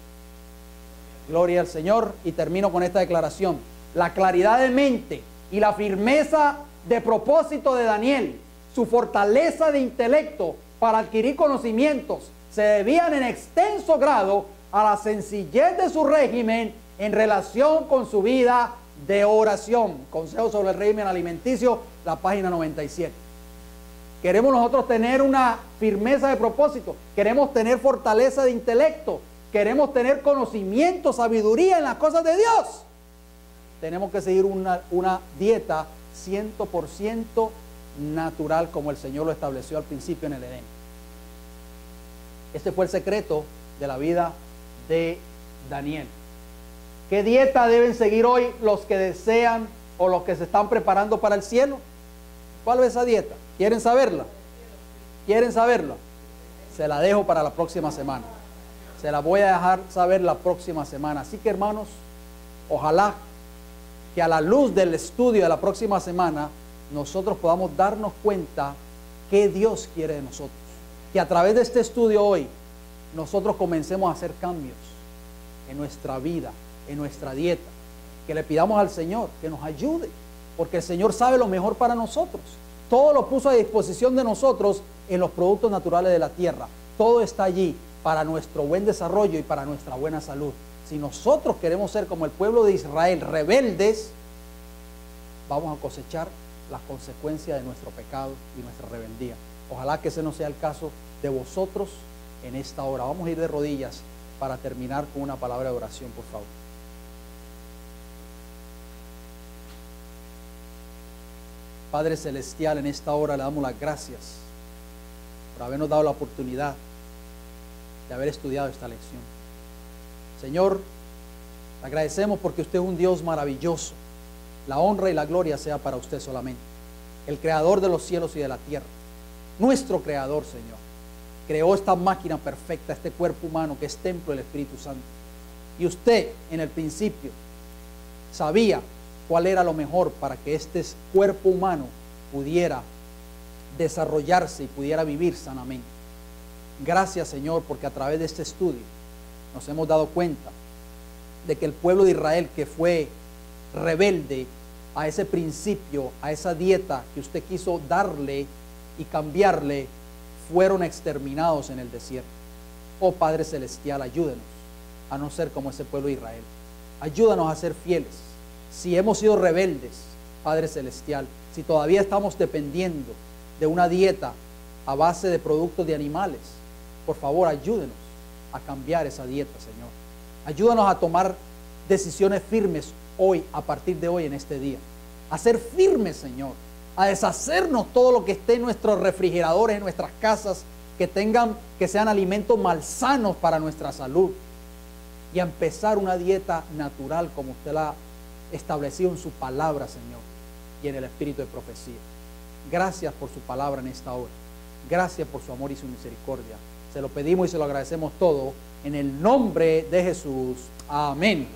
Gloria al Señor. Y termino con esta declaración. La claridad de mente y la firmeza de propósito de Daniel, su fortaleza de intelecto para adquirir conocimientos, se debían en extenso grado a la sencillez de su régimen en relación con su vida de oración. Consejo sobre el régimen alimenticio, la página 97. Queremos nosotros tener una firmeza de propósito, queremos tener fortaleza de intelecto, queremos tener conocimiento, sabiduría en las cosas de Dios. Tenemos que seguir una dieta 100% natural, como el Señor lo estableció al principio en el Edén. Este fue el secreto de la vida de Daniel. ¿Qué dieta deben seguir hoy los que desean o los que se están preparando para el cielo? ¿Cuál es esa dieta? ¿Quieren saberla? ¿Quieren saberla? Se la dejo para la próxima semana. Se la voy a dejar saber la próxima semana. Así que, hermanos, ojalá que a la luz del estudio de la próxima semana nosotros podamos darnos cuenta qué Dios quiere de nosotros. Que a través de este estudio hoy nosotros comencemos a hacer cambios en nuestra vida, en nuestra dieta. Que le pidamos al Señor que nos ayude, porque el Señor sabe lo mejor para nosotros. Todo lo puso a disposición de nosotros en los productos naturales de la tierra. Todo está allí para nuestro buen desarrollo y para nuestra buena salud. Si nosotros queremos ser como el pueblo de Israel, rebeldes, vamos a cosechar las consecuencias de nuestro pecado y nuestra rebeldía. Ojalá que ese no sea el caso de vosotros en esta hora. Vamos a ir de rodillas para terminar con una palabra de oración, por favor. Padre Celestial, en esta hora le damos las gracias por habernos dado la oportunidad de haber estudiado esta lección. Señor, le agradecemos porque usted es un Dios maravilloso. La honra y la gloria sea para usted solamente, el creador de los cielos y de la tierra. Nuestro creador, Señor, creó esta máquina perfecta, este cuerpo humano que es templo del Espíritu Santo. Y usted en el principio sabía cuál era lo mejor para que este cuerpo humano pudiera desarrollarse y pudiera vivir sanamente. Gracias, Señor, porque a través de este estudio nos hemos dado cuenta de que el pueblo de Israel, que fue rebelde a ese principio, a esa dieta que usted quiso darle y cambiarle, fueron exterminados en el desierto. Oh Padre Celestial, ayúdenos a no ser como ese pueblo de Israel. Ayúdanos a ser fieles. Si hemos sido rebeldes, Padre Celestial, si todavía estamos dependiendo de una dieta a base de productos de animales, por favor, ayúdenos a cambiar esa dieta, Señor. Ayúdanos a tomar decisiones firmes hoy, a partir de hoy, en este día. A ser firmes, Señor. A deshacernos todo lo que esté en nuestros refrigeradores, en nuestras casas, que sean alimentos malsanos para nuestra salud. y a empezar una dieta natural como usted la ha establecido en su palabra, Señor, y en el espíritu de profecía. Gracias por su palabra en esta hora. Gracias por su amor y su misericordia. Se lo pedimos y se lo agradecemos todo en el nombre de Jesús. Amén.